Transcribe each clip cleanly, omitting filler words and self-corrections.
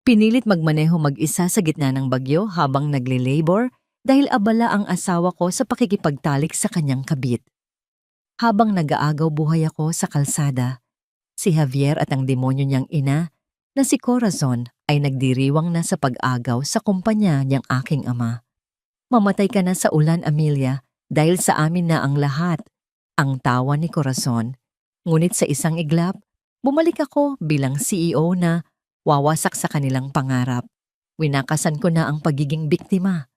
Pinilit magmaneho mag-isa sa gitna ng bagyo habang nagle-labor dahil abala ang asawa ko sa pakikipagtalik sa kanyang kabit. Habang nag-aagaw buhay ako sa kalsada, si Javier at ang demonyo niyang ina na si Corazon ay nagdiriwang na sa pag-agaw sa kumpanya niyang aking ama. Mamatay ka na sa ulan, Amelia, dahil sa amin na ang lahat. Ang tawa ni Corazon. Ngunit sa isang iglap, bumalik ako bilang CEO na wawasak sa kanilang pangarap. Winakasan ko na ang pagiging biktima.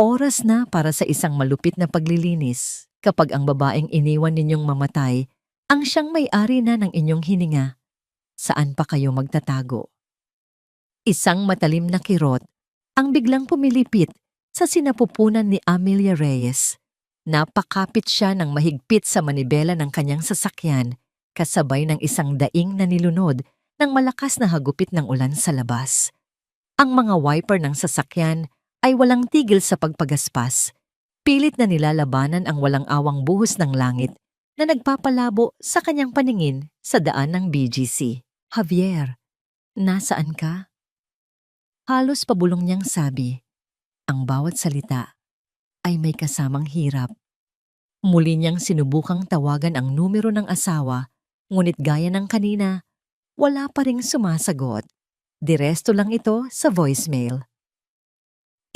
Oras na para sa isang malupit na paglilinis kapag ang babaeng iniwan ninyong mamatay ang siyang may-ari na ng inyong hininga. Saan pa kayo magtatago? Isang matalim na kirot ang biglang pumilipit sa sinapupunan ni Amelia Reyes. Napakapit siya ng mahigpit sa manibela ng kanyang sasakyan kasabay ng isang daing na nilunod ng malakas na hagupit ng ulan sa labas. Ang mga wiper ng sasakyan ay walang tigil sa pagpagaspas. Pilit na nilalabanan ang walang awang buhos ng langit na nagpapalabo sa kanyang paningin sa daan ng BGC. Javier, nasaan ka? Halos pabulong niyang sabi. Ang bawat salita ay may kasamang hirap. Muli niyang sinubukang tawagan ang numero ng asawa, ngunit gaya ng kanina, wala pa ring sumasagot. Diresto lang ito sa voicemail.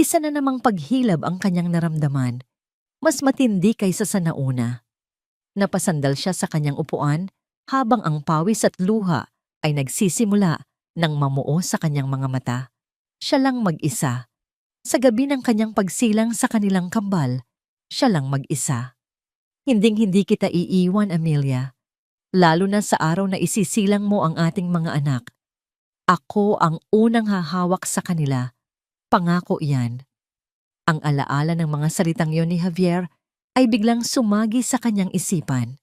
Isa na namang paghilab ang kanyang naramdaman, mas matindi kaysa sa nauna. Napasandal siya sa kanyang upuan habang ang pawis at luha ay nagsisimula ng mamuo sa kanyang mga mata. Siya lang mag-isa. Sa gabi ng kanyang pagsilang sa kanilang kambal, siya lang mag-isa. Hinding-hindi kita iiwan, Amelia. Lalo na sa araw na isisilang mo ang ating mga anak. Ako ang unang hahawak sa kanila. Pangako iyan. Ang alaala ng mga salitang yon ni Javier ay biglang sumagi sa kanyang isipan.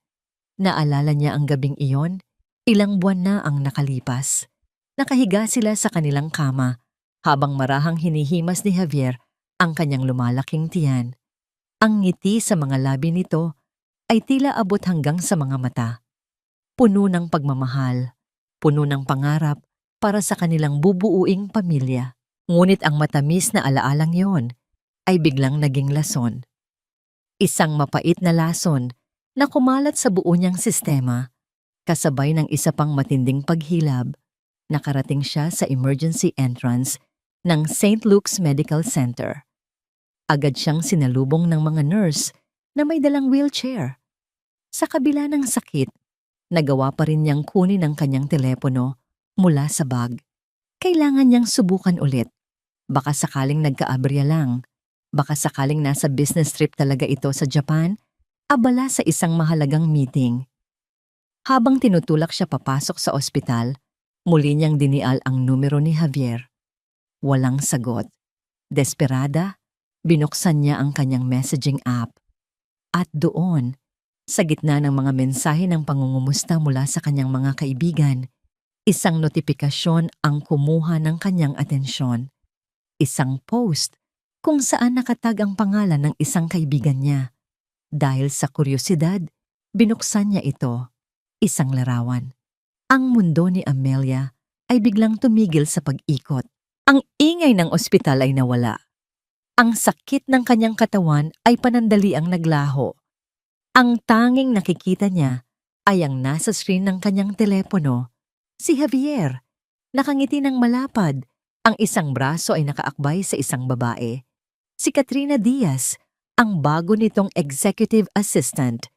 Naalala niya ang gabing iyon, ilang buwan na ang nakalipas. Nakahiga sila sa kanilang kama habang marahang hinihimas ni Javier ang kanyang lumalaking tiyan. Ang ngiti sa mga labi nito ay tila abot hanggang sa mga mata. Puno ng pagmamahal, puno ng pangarap para sa kanilang bubuuing pamilya. Ngunit ang matamis na alaalang yon ay biglang naging lason. Isang mapait na lason na kumalat sa buo niyang sistema, kasabay ng isa pang matinding paghilab. Nakarating siya sa emergency entrance ng St. Luke's Medical Center. Agad siyang sinalubong ng mga nurse na may dalang wheelchair. Sa kabila ng sakit, nagawa pa rin niyang kunin ang kanyang telepono mula sa bag. Kailangan niyang subukan ulit. Baka sakaling nagkaaberya lang. Baka sakaling nasa business trip talaga ito sa Japan, abala sa isang mahalagang meeting. Habang tinutulak siya papasok sa ospital, muli niyang dinial ang numero ni Javier. Walang sagot. Desperada, binuksan niya ang kanyang messaging app. At doon, sa gitna ng mga mensahe ng pangungumusta mula sa kanyang mga kaibigan, isang notifikasyon ang kumuha ng kanyang atensyon. Isang post kung saan nakatag ang pangalan ng isang kaibigan niya. Dahil sa kuryosidad, binuksan niya ito. Isang larawan. Ang mundo ni Amelia ay biglang tumigil sa pag-ikot. Ang ingay ng ospital ay nawala. Ang sakit ng kanyang katawan ay panandaliang naglaho. Ang tanging nakikita niya ay ang nasa screen ng kanyang telepono. Si Javier, nakangiti ng malapad, ang isang braso ay nakaakbay sa isang babae. Si Katrina Diaz, ang bago nitong executive assistant.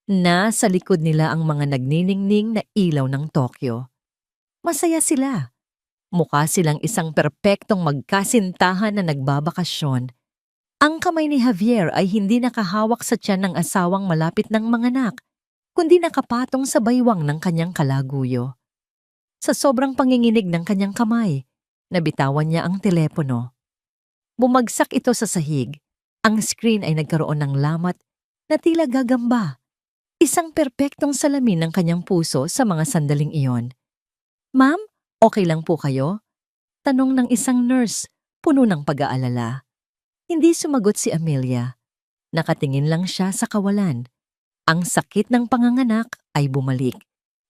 Nasa likod nila ang mga nagniningning na ilaw ng Tokyo. Masaya sila. Mukha silang isang perpektong magkasintahan na nagbabakasyon. Ang kamay ni Javier ay hindi nakahawak sa tiyan ng asawang malapit ng manganak, kundi nakapatong sa baywang ng kanyang kalaguyo. Sa sobrang panginginig ng kanyang kamay, nabitawan niya ang telepono. Bumagsak ito sa sahig. Ang screen ay nagkaroon ng lamat na tila gagamba. Isang perpektong salamin ng kanyang puso sa mga sandaling iyon. Ma'am, okay lang po kayo? Tanong ng isang nurse, puno ng pag-aalala. Hindi sumagot si Amelia. Nakatingin lang siya sa kawalan. Ang sakit ng panganganak ay bumalik.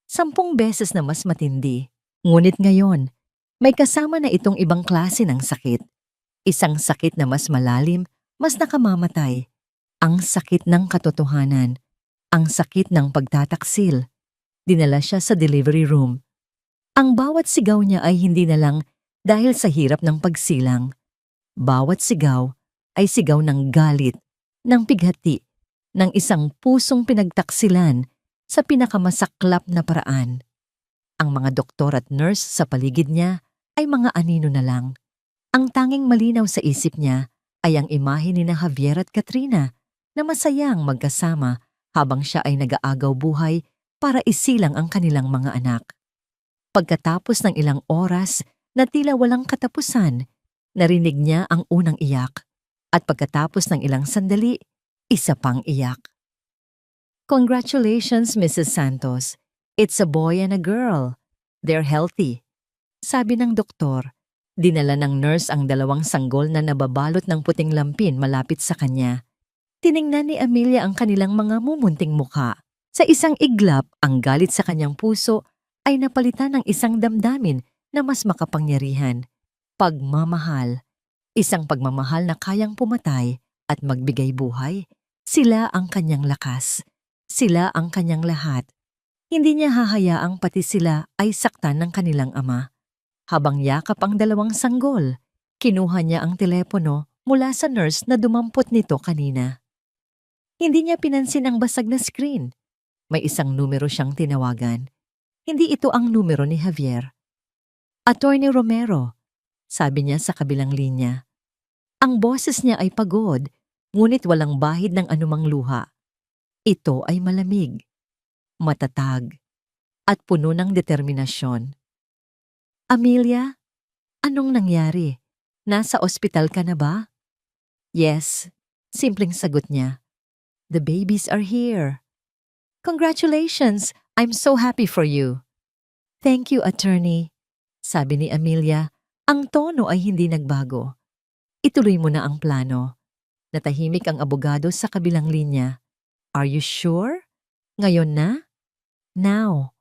10 beses na mas matindi. Ngunit ngayon, May kasama na itong ibang klase ng sakit. Isang sakit na mas malalim, mas nakamamatay. Ang sakit ng katotohanan. Ang sakit ng pagtataksil. Dinala siya sa delivery room. Ang bawat sigaw niya ay hindi na lang dahil sa hirap ng pagsilang. Bawat sigaw ay sigaw ng galit, ng pighati, ng isang pusong pinagtaksilan sa pinakamasaklap na paraan. Ang mga doktor at nurse sa paligid niya ay mga anino na lang. Ang tanging malinaw sa isip niya ay ang imahe ni na Javier at Katrina na masayang magkasama habang siya ay nag-aagaw buhay para isilang ang kanilang mga anak. Pagkatapos ng ilang oras na tila walang katapusan, narinig niya ang unang iyak at pagkatapos ng ilang sandali, isa pang iyak. "Congratulations, Mrs. Santos. It's a boy and a girl. They're healthy," sabi ng doktor. Dinala ng nurse ang dalawang sanggol na nababalot ng puting lampin malapit sa kanya. Tiningnan ni Amelia ang kanilang mga mumunting mukha. Sa isang iglap, ang galit sa kanyang puso ay napalitan ng isang damdamin na mas makapangyarihan. Pagmamahal. Isang pagmamahal na kayang pumatay at magbigay buhay. Sila ang kanyang lakas. Sila ang kanyang lahat. Hindi niya hahayaang pati sila ay saktan ng kanilang ama. Habang yakap ang dalawang sanggol, kinuha niya ang telepono mula sa nurse na dumampot nito kanina. Hindi niya pinansin ang basag na screen. May isang numero siyang tinawagan. Hindi ito ang numero ni Javier. "Attorney Romero," sabi niya sa kabilang linya. Ang boses niya ay pagod, ngunit walang bahid ng anumang luha. Ito ay malamig, matatag, at puno ng determinasyon. "Amelia, anong nangyari? Nasa ospital ka na ba?" "Yes," simpleng sagot niya. "The babies are here." "Congratulations! I'm so happy for you." "Thank you, attorney," sabi ni Amelia. Ang tono ay hindi nagbago. "Ituloy mo na ang plano." Natahimik ang abogado sa kabilang linya. "Are you sure? Ngayon na?" "Now,"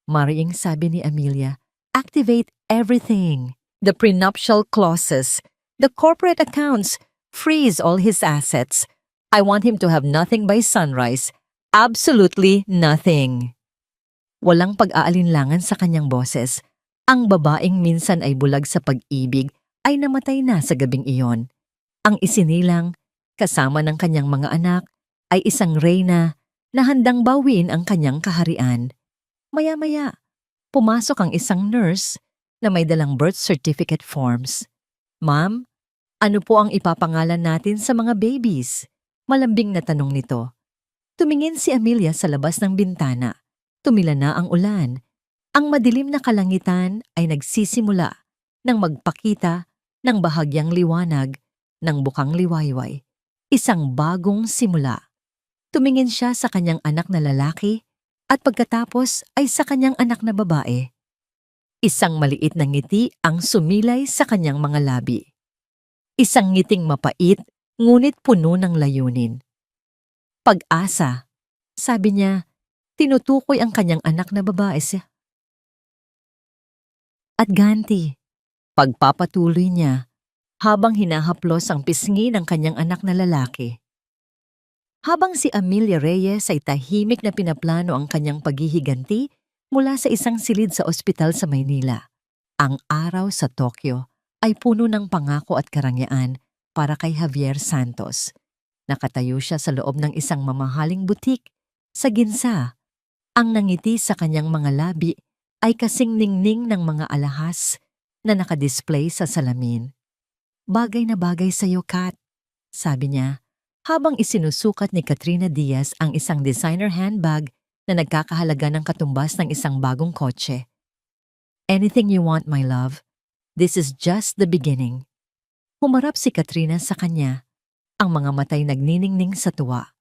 mariing sabi ni Amelia. "Activate everything. The prenuptial clauses, the corporate accounts, freeze all his assets. I want him to have nothing by sunrise. Absolutely nothing." Walang pag-aalinlangan sa kanyang boses. Ang babaeng minsan ay bulag sa pag-ibig ay namatay na sa gabing iyon. Ang isinilang, kasama ng kanyang mga anak, ay isang reyna na handang bawiin ang kanyang kaharian. Maya-maya, pumasok ang isang nurse na may dalang birth certificate forms. "Ma'am, ano po ang ipapangalan natin sa mga babies?" Malambing na tanong nito. Tumingin si Amelia sa labas ng bintana. Tumila na ang ulan. Ang madilim na kalangitan ay nagsisimula nang magpakita ng bahagyang liwanag ng bukang liwayway. Isang bagong simula. Tumingin siya sa kanyang anak na lalaki at pagkatapos ay sa kanyang anak na babae. Isang maliit na ngiti ang sumilay sa kanyang mga labi. Isang ngiting mapait ngunit puno ng layunin. "Pag-asa," sabi niya, tinutukoy ang kanyang anak na babae siya. "At ganti," pagpapatuloy niya habang hinahaplos ang pisngi ng kanyang anak na lalaki. Habang si Amelia Reyes ay tahimik na pinaplano ang kanyang paghihiganti mula sa isang silid sa ospital sa Maynila, ang araw sa Tokyo ay puno ng pangako at karangyaan para kay Javier Santos. Nakatayo siya sa loob ng isang mamahaling butik sa Ginza. Ang nangiti sa kanyang mga labi ay kasing ningning ng mga alahas na nakadisplay sa salamin. "Bagay na bagay sa'yo, Kat," sabi niya, habang isinusukat ni Katrina Diaz ang isang designer handbag na nagkakahalaga ng katumbas ng isang bagong kotse. "Anything you want, my love. This is just the beginning." Humarap si Katrina sa kanya, ang mga matay nagniningning sa tuwa.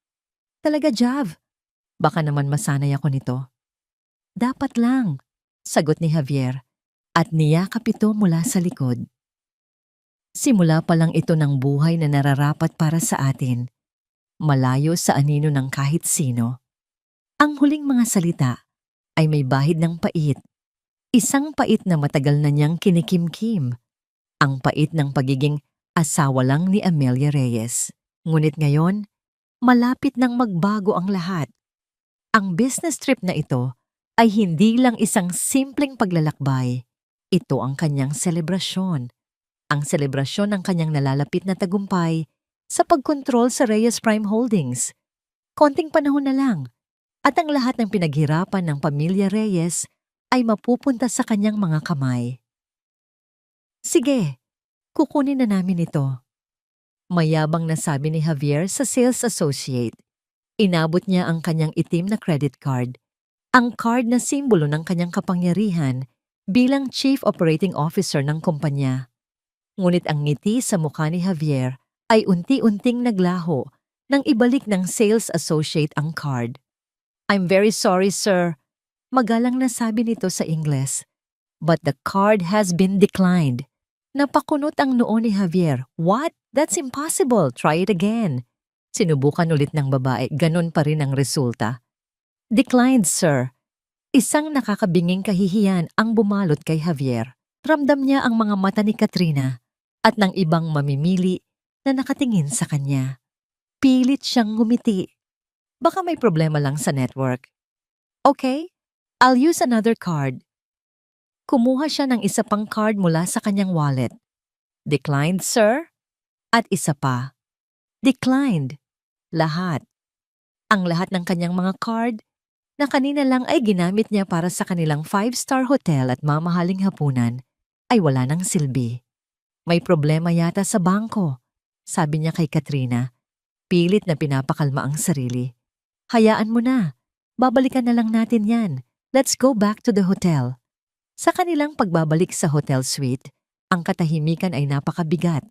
"Talaga, Jav? Baka naman masanay ako nito." "Dapat lang," sagot ni Javier, at niyakap ito mula sa likod. Simula pa lang ito ng buhay na nararapat para sa atin, malayo sa anino ng kahit sino. Ang huling mga salita ay may bahid ng pait, Isang pait na matagal na niyang kinikimkim. Ang pait ng pagiging asawa lang ni Amelia Reyes. Ngunit ngayon, malapit nang magbago ang lahat. Ang business trip na ito ay hindi lang isang simpleng paglalakbay. Ito ang kanyang selebrasyon. Ang selebrasyon ng kanyang nalalapit na tagumpay sa pagkontrol sa Reyes Prime Holdings. Konting panahon na lang at ang lahat ng pinaghirapan ng pamilya Reyes ay mapupunta sa kanyang mga kamay. Sige, kukunin na namin ito. Mayabang na sabi ni Javier sa sales associate. Inabot niya ang kanyang itim na credit card. Ang card na simbolo ng kanyang kapangyarihan bilang Chief Operating Officer ng kumpanya. Ngunit ang ngiti sa mukha ni Javier ay unti-unting naglaho nang ibalik ng sales associate ang card. "I'm very sorry, sir." Magalang na sabi nito sa Ingles. "But the card has been declined." Napakunot ang noo ni Javier. "What? That's impossible. Try it again." Sinubukan ulit ng babae, ganun pa rin ang resulta. "Declined, sir." Isang nakakabinging kahihiyan ang bumalot kay Javier. Ramdam niya ang mga mata ni Katrina at ng ibang mamimili na nakatingin sa kanya. Pilit siyang ngumiti. Baka may problema lang sa network. "Okay, I'll use another card." Kumuha siya ng isa pang card mula sa kanyang wallet. "Declined, sir." At isa pa. Declined. Lahat. Ang lahat ng kanyang mga card na kanina lang ay ginamit niya para sa kanilang 5-star hotel at mamahaling hapunan ay wala nang silbi. "May problema yata sa bangko," sabi niya kay Katrina. Pilit na pinapakalma ang sarili. "Hayaan mo na. Babalikan na lang natin yan. Let's go back to the hotel." Sa kanilang pagbabalik sa hotel suite, ang katahimikan ay napakabigat.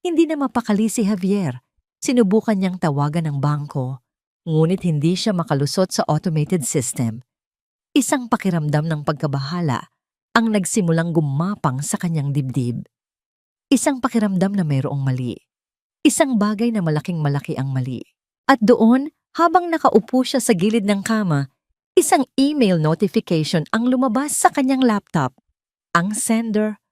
Hindi na mapakali si Javier. Sinubukan niyang tawagan ng bangko, ngunit hindi siya makalusot sa automated system. Isang pakiramdam ng pagkabahala ang nagsimulang gumapang sa kanyang dibdib. Isang pakiramdam na mayroong mali. Isang bagay na malaking-malaki ang mali. At doon, habang nakaupo siya sa gilid ng kama, isang email notification ang lumabas sa kanyang laptop. Ang sender,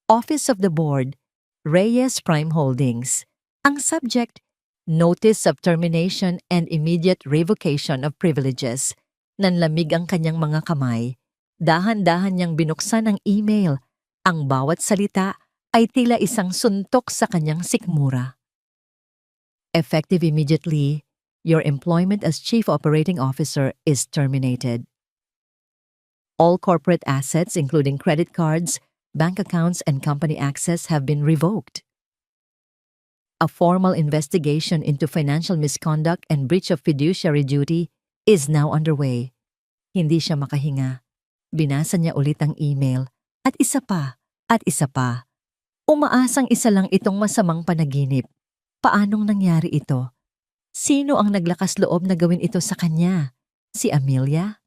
Office of the Board, Reyes Prime Holdings. Ang subject, Notice of Termination and Immediate Revocation of Privileges. Nanlamig ang kanyang mga kamay. Dahan-dahan niyang binuksan ang email. Ang bawat salita ay tila isang suntok sa kanyang sikmura. "Effective immediately, your employment as Chief Operating Officer is terminated. All corporate assets, including credit cards, bank accounts, and company access have been revoked. A formal investigation into financial misconduct and breach of fiduciary duty is now underway." Hindi siya makahinga. Binasa niya ulit ang email at isa pa at isa pa. Umaasang isa lang itong masamang panaginip. Paanong nangyari ito? Sino ang naglakas loob na gawin ito sa kanya? Si Amelia?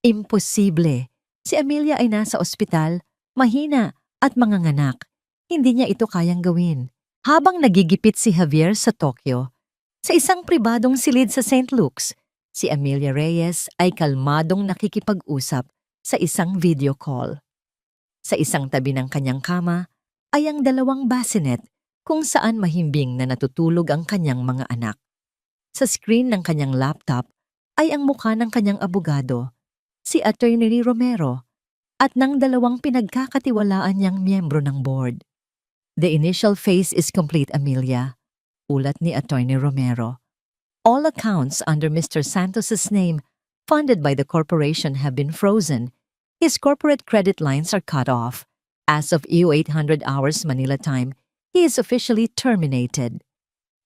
Imposible. Si Amelia ay nasa ospital, mahina at manganganak. Hindi niya ito kayang gawin. Habang nagigipit si Javier sa Tokyo, sa isang pribadong silid sa St. Luke's, si Amelia Reyes ay kalmadong nakikipag-usap sa isang video call. Sa isang tabi ng kanyang kama ay ang dalawang bassinet kung saan mahimbing na natutulog ang kanyang mga anak. Sa screen ng kanyang laptop ay ang mukha ng kanyang abogado, si Attorney Romero, at ng dalawang pinagkakatiwalaan niyang miyembro ng board. "The initial phase is complete, Amelia," ulat ni Attorney Romero. "All accounts under Mr. Santos's name funded by the corporation have been frozen. His corporate credit lines are cut off. As of EU 800 hours Manila time, he is officially terminated."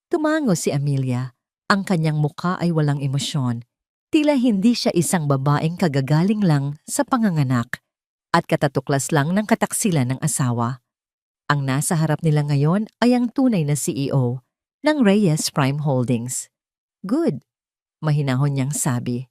Tumango si Amelia. Ang kanyang mukha ay walang emosyon. Tila hindi siya isang babaeng kagagaling lang sa panganganak at katatuklas lang ng kataksilan ng asawa. Ang nasa harap nila ngayon ay ang tunay na CEO ng Reyes Prime Holdings. "Good," mahinahon niyang sabi.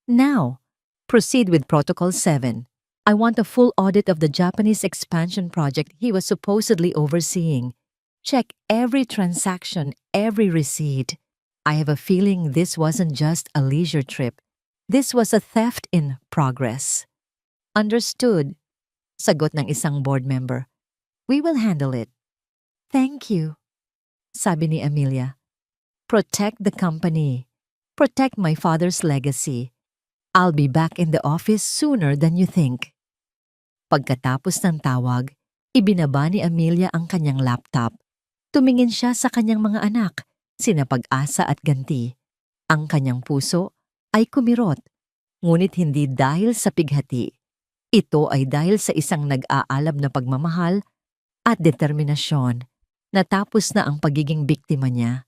"Now, proceed with Protocol 7. I want a full audit of the Japanese expansion project he was supposedly overseeing. Check every transaction, every receipt. I have a feeling this wasn't just a leisure trip. This was a theft in progress." "Understood," Sagot ng isang board member. We will handle it. Thank you, sabi ni Amelia. Protect the company. Protect my father's legacy. I'll be back in the office sooner than you think. Pagkatapos ng tawag, ibinaba ni Amelia ang kanyang laptop. Tumingin siya sa kanyang mga anak, sina Pag-asa at Ganti. Ang kanyang puso ay kumirot, ngunit hindi dahil sa pighati. Ito ay dahil sa isang nag-aalab na pagmamahal at determinasyon. Natapos na ang pagiging biktima niya.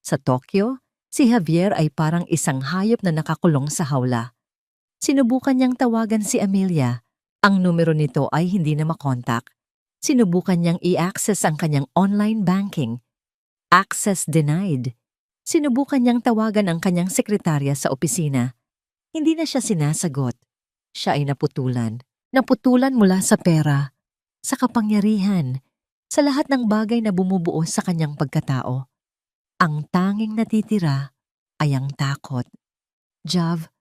Sa Tokyo, si Javier ay parang isang hayop na nakakulong sa hawla. Sinubukan niyang tawagan si Amelia. Ang numero nito ay hindi na makontak. Sinubukan niyang i-access ang kanyang online banking. Access denied. Sinubukan niyang tawagan ang kanyang sekretarya sa opisina. Hindi na siya sinasagot. Siya ay naputulan. Naputulan mula sa pera, sa kapangyarihan, sa lahat ng bagay na bumubuo sa kanyang pagkatao. Ang tanging natitira ay ang takot. Jav,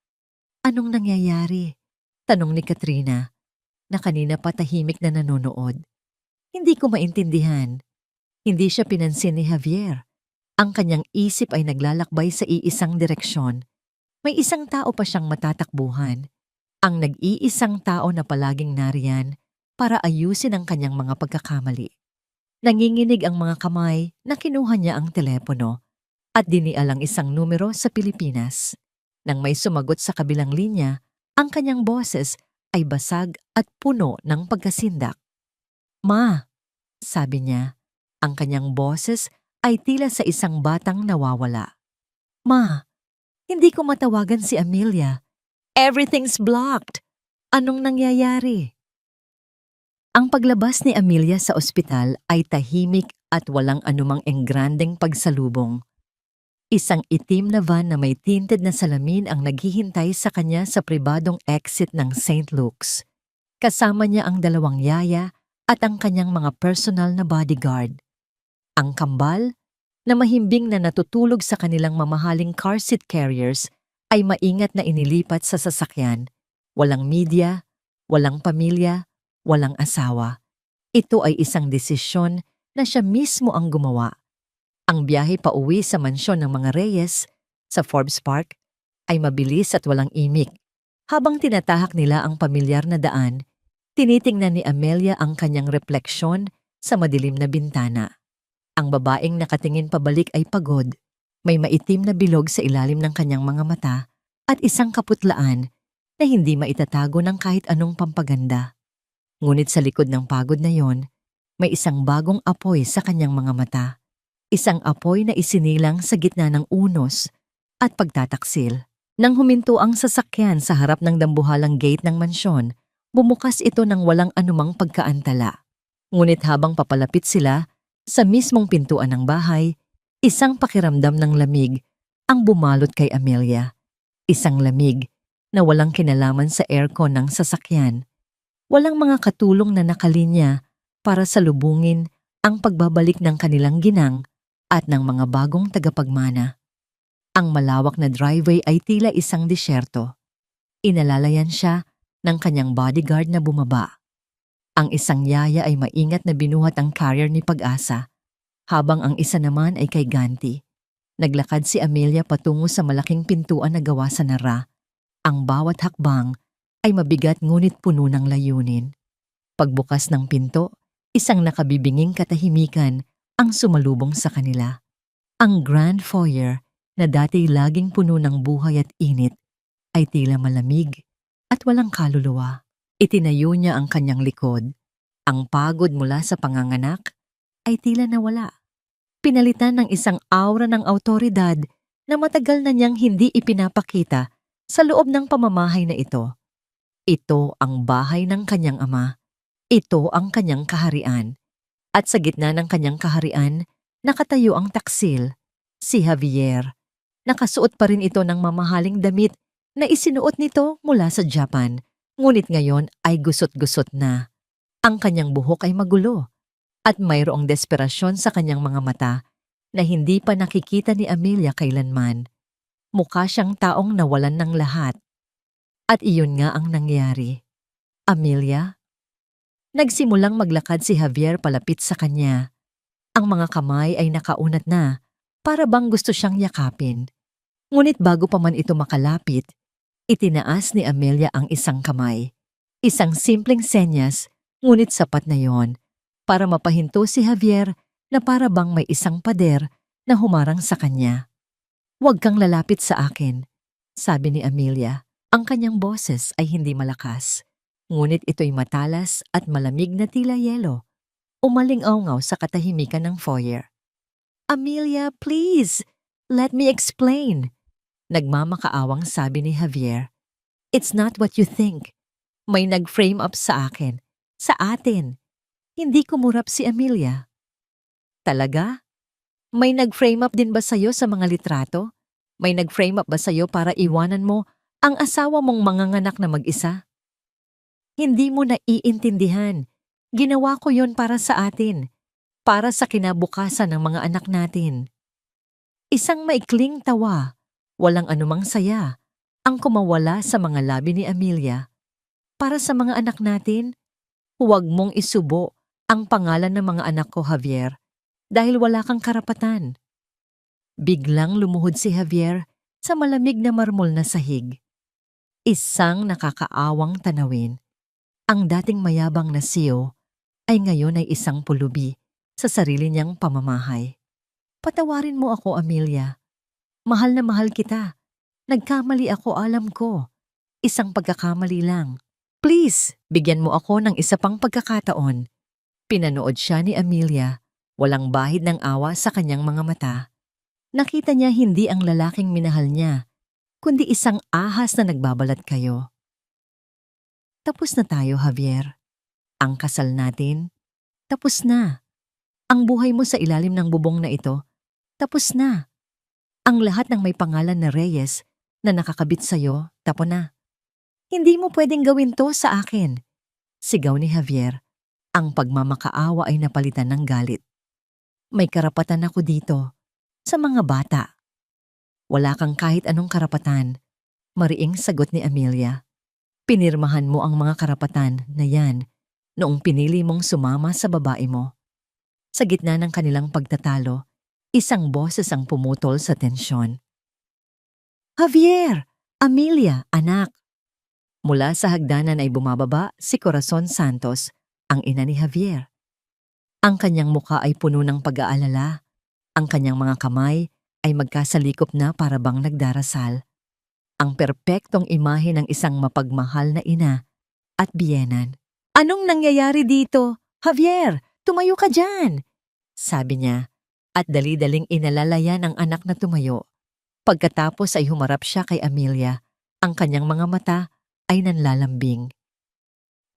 anong nangyayari? Tanong ni Katrina, na kanina pa tahimik na nanonood. Hindi ko maintindihan. Hindi siya pinansin ni Javier. Ang kanyang isip ay naglalakbay sa iisang direksyon. May isang tao pa siyang matatakbuhan. Ang nag-iisang tao na palaging nariyan para ayusin ang kanyang mga pagkakamali. Nanginginig ang mga kamay na kinuha niya ang telepono at dinial ang isang numero sa Pilipinas. Nang may sumagot sa kabilang linya, ang kanyang boses ay basag at puno ng pagkasindak. Ma, sabi niya, ang kanyang boses ay tila sa isang batang nawawala. Ma, hindi ko matawagan si Amelia. Everything's blocked. Anong nangyayari? Ang paglabas ni Amelia sa ospital ay tahimik at walang anumang engrandeng pagsalubong. Isang itim na van na may tinted na salamin ang naghihintay sa kanya sa pribadong exit ng St. Luke's. Kasama niya ang 2 yaya at ang kanyang mga personal na bodyguard. Ang kambal, na mahimbing na natutulog sa kanilang mamahaling car seat carriers, ay maingat na inilipat sa sasakyan. Walang media, walang pamilya, walang asawa. Ito ay isang desisyon na siya mismo ang gumawa. Ang biyahe pa uwi sa mansyon ng mga Reyes sa Forbes Park ay mabilis at walang imik. Habang tinatahak nila ang pamilyar na daan, tinitingnan ni Amelia ang kanyang refleksyon sa madilim na bintana. Ang babaeng nakatingin pabalik ay pagod. May maitim na bilog sa ilalim ng kanyang mga mata at isang kaputlaan na hindi maitatago ng kahit anong pampaganda. Ngunit sa likod ng pagod na yon, may isang bagong apoy sa kanyang mga mata. Isang apoy na isinilang sa gitna ng unos at pagtataksil. Nang huminto ang sasakyan sa harap ng dambuhalang gate ng mansyon, bumukas ito ng walang anumang pagkaantala. Ngunit habang papalapit sila sa mismong pintuan ng bahay, isang pakiramdam ng lamig ang bumalot kay Amelia. Isang lamig na walang kinalaman sa aircon ng sasakyan. Walang mga katulong na nakalinya para salubungin ang pagbabalik ng kanilang ginang at ng mga bagong tagapagmana. Ang malawak na driveway ay tila isang disyerto. Inalalayan siya ng kanyang bodyguard na bumaba. Ang isang yaya ay maingat na binuhat ang carrier ni Pag-asa, habang ang isa naman ay kay Ganti. Naglakad si Amelia patungo sa malaking pintuan na gawa sa nara. Ang bawat hakbang ay mabigat ngunit puno ng layunin. Pagbukas ng pinto, isang nakabibinging katahimikan ang sumalubong sa kanila. Ang grand foyer na dati laging puno ng buhay at init ay tila malamig at walang kaluluwa. Itinayo niya ang kanyang likod. Ang pagod mula sa panganganak ay tila nawala. Pinalitan ng isang aura ng awtoridad na matagal na niyang hindi ipinapakita sa loob ng pamamahay na ito. Ito ang bahay ng kanyang ama. Ito ang kanyang kaharian. At sa gitna ng kanyang kaharian, nakatayo ang taksil, si Javier. Nakasuot pa rin ito ng mamahaling damit na isinuot nito mula sa Japan, ngunit ngayon ay gusot-gusot na. Ang kanyang buhok ay magulo at mayroong desperasyon sa kanyang mga mata na hindi pa nakikita ni Amelia kailanman. Mukha siyang taong nawalan ng lahat. At iyon nga ang nangyari. Amelia, Nagsimulang maglakad si Javier palapit sa kanya. Ang mga kamay ay nakaunat na, para bang gusto siyang yakapin. Ngunit bago pa man ito makalapit, itinaas ni Amelia ang isang kamay. Isang simpleng senyas, ngunit sapat na yon para mapahinto si Javier na para bang may isang pader na humarang sa kanya. "Huwag kang lalapit sa akin," sabi ni Amelia. Ang kanyang boses ay hindi malakas, ngunit ito'y matalas at malamig na tila yelo. Umaling-awngaw sa katahimikan ng foyer. "Amelia, please! Let me explain!" Nagmamakaawang sabi ni Javier. "It's not what you think. May nag-frame up sa akin. Sa atin." Hindi kumurap si Amelia. "Talaga? May nag-frame up din ba sa'yo sa mga litrato? May nag-frame up ba sa'yo para iwanan mo ang asawa mong manganganak na mag-isa?" "Hindi mo naiintindihan. Ginawa ko yon para sa atin. Para sa kinabukasan ng mga anak natin." Isang maikling tawa, walang anumang saya, ang kumawala sa mga labi ni Amelia. "Para sa mga anak natin? Huwag mong isubo ang pangalan ng mga anak ko, Javier, dahil wala kang karapatan." Biglang lumuhod si Javier sa malamig na marmol na sahig. Isang nakakaawang tanawin. Ang dating mayabang na CEO ay ngayon ay isang pulubi sa sarili niyang pamamahay. "Patawarin mo ako, Amelia. Mahal na mahal kita. Nagkamali ako, alam ko. Isang pagkakamali lang. Please, bigyan mo ako ng isa pang pagkakataon." Pinanood siya ni Amelia, walang bahid ng awa sa kanyang mga mata. Nakita niya hindi ang lalaking minahal niya, kundi isang ahas na nagbabalat kayo. "Tapos na tayo, Javier. Ang kasal natin, tapos na. Ang buhay mo sa ilalim ng bubong na ito, tapos na. Ang lahat ng may pangalan na Reyes na nakakabit sa'yo, tapo na. Hindi mo pwedeng gawin to sa akin." Sigaw ni Javier. Ang pagmamakaawa ay napalitan ng galit. "May karapatan ako dito, sa mga bata." "Wala kang kahit anong karapatan," mariing sagot ni Amelia. "Pinirmahan mo ang mga karapatan na yan noong pinili mong sumama sa babae mo." Sa gitna ng kanilang pagtatalo, isang boses ang pumutol sa tensyon. "Javier! Amelia, anak!" Mula sa hagdanan ay bumababa si Corazon Santos, ang ina ni Javier. Ang kanyang muka ay puno ng pag-aalala. Ang kanyang mga kamay ay magkasalikop na para bang nagdarasal. Ang perpektong imahe ng isang mapagmahal na ina at biyenan. "Anong nangyayari dito? Javier, tumayo ka dyan!" sabi niya, at dali-daling inalalayan ang anak na tumayo. Pagkatapos ay humarap siya kay Amelia. Ang kanyang mga mata ay nanlalambing.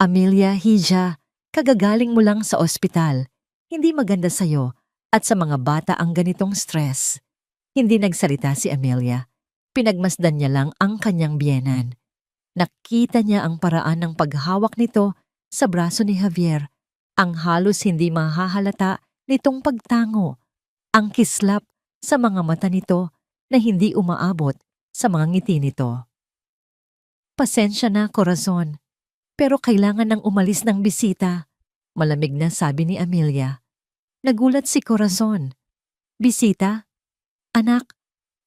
"Amelia, Hija, kagagaling mo lang sa ospital. Hindi maganda sa'yo at sa mga bata ang ganitong stress." Hindi nagsalita si Amelia. Pinagmasdan niya lang ang kanyang biyenan. Nakita niya ang paraan ng paghawak nito sa braso ni Javier, ang halos hindi mahahalata nitong pagtango, ang kislap sa mga mata nito na hindi umaabot sa mga ngiti nito. "Pasensya na, Corazon, pero kailangan nang umalis ng bisita," malamig na sabi ni Amelia. Nagulat si Corazon. "Bisita? Anak,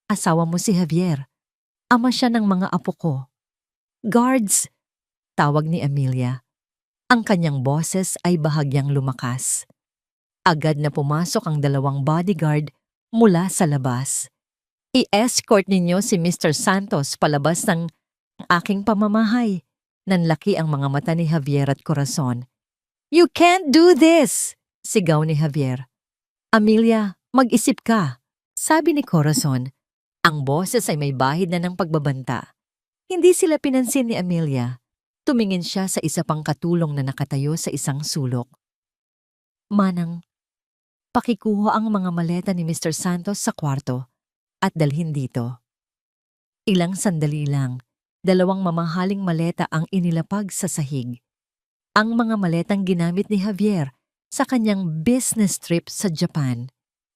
asawa mo si Javier. Ama siya ng mga apo ko." "Guards!" tawag ni Amelia. Ang kanyang boses ay bahagyang lumakas. Agad na pumasok ang 2 bodyguard mula sa labas. "I-escort ninyo si Mr. Santos palabas ng aking pamamahay." Nanlaki ang mga mata ni Javier at Corazon. "You can't do this!" sigaw ni Javier. "Amelia, mag-isip ka," sabi ni Corazon. Ang boses ay may bahid na ng pagbabanta. Hindi sila pinansin ni Amelia. Tumingin siya sa isa pang katulong na nakatayo sa isang sulok. "Manang, pakikuha ang mga maleta ni Mr. Santos sa kwarto at dalhin dito." Ilang sandali lang, 2 mamahaling maleta ang inilapag sa sahig. Ang mga maletang ginamit ni Javier sa kanyang business trip sa Japan.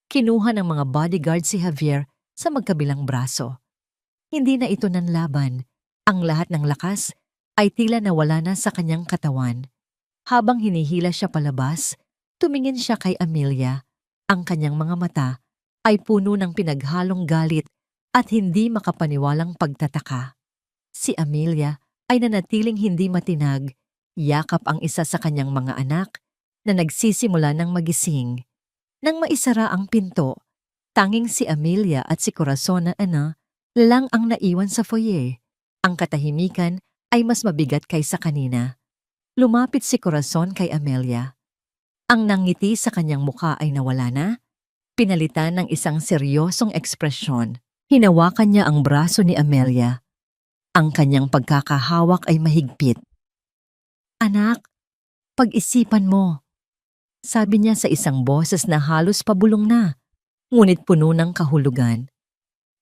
Kinuha ng mga bodyguard si Javier sa magkabilang braso. Hindi na ito nanlaban. Ang lahat ng lakas ay tila nawala na sa kanyang katawan. Habang hinihila siya palabas, tumingin siya kay Amelia. Ang kanyang mga mata ay puno ng pinaghalong galit at hindi makapaniwalang pagtataka. Si Amelia ay nanatiling hindi matinag, yakap ang isa sa kanyang mga anak na nagsisimula ng magising. Nang maisara ang pinto, tanging si Amelia at si Corazon na lang ang naiwan sa foyer. Ang katahimikan ay mas mabigat kaysa kanina. Lumapit si Corazon kay Amelia. Ang nangiti sa kanyang mukha ay nawala na, pinalitan ng isang seryosong ekspresyon. Hinawakan niya ang braso ni Amelia. Ang kanyang pagkakahawak ay mahigpit. "Anak, pag-isipan mo," sabi niya sa isang boses na halos pabulong na, ngunit puno ng kahulugan.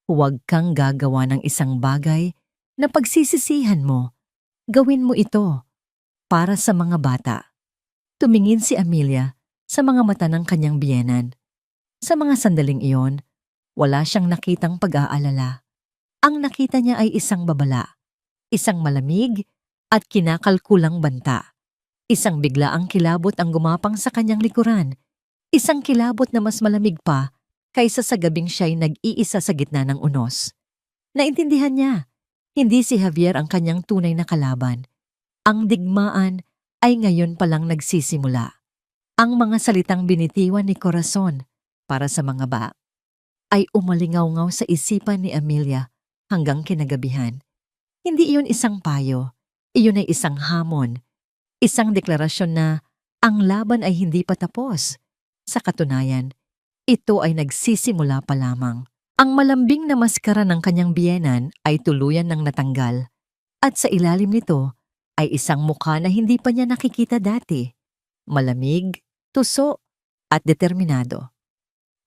"Huwag kang gagawa ng isang bagay na pagsisisihan mo. Gawin mo ito para sa mga bata." Tumingin si Amelia sa mga mata ng kanyang biyenan. Sa mga sandaling iyon, wala siyang nakitang pag-aalala. Ang nakita niya ay isang babala, isang malamig at kinakalkulang banta. Isang biglaang kilabot ang gumapang sa kanyang likuran. Isang kilabot na mas malamig pa kaysa sa gabing siya'y nag-iisa sa gitna ng unos. Naintindihan niya, hindi si Javier ang kanyang tunay na kalaban. Ang digmaan ay ngayon palang nagsisimula. Ang mga salitang binitiwan ni Corazon para sa mga ay umalingaw-ngaw sa isipan ni Amelia hanggang kinagabihan. Hindi iyon isang payo, iyon ay isang hamon, isang deklarasyon na ang laban ay hindi pa tapos. Sa katunayan, ito ay nagsisimula pa lamang. Ang malambing na maskara ng kanyang biyenan ay tuluyan ng natanggal, at sa ilalim nito ay isang mukha na hindi pa niya nakikita dati. Malamig, tuso, at determinado.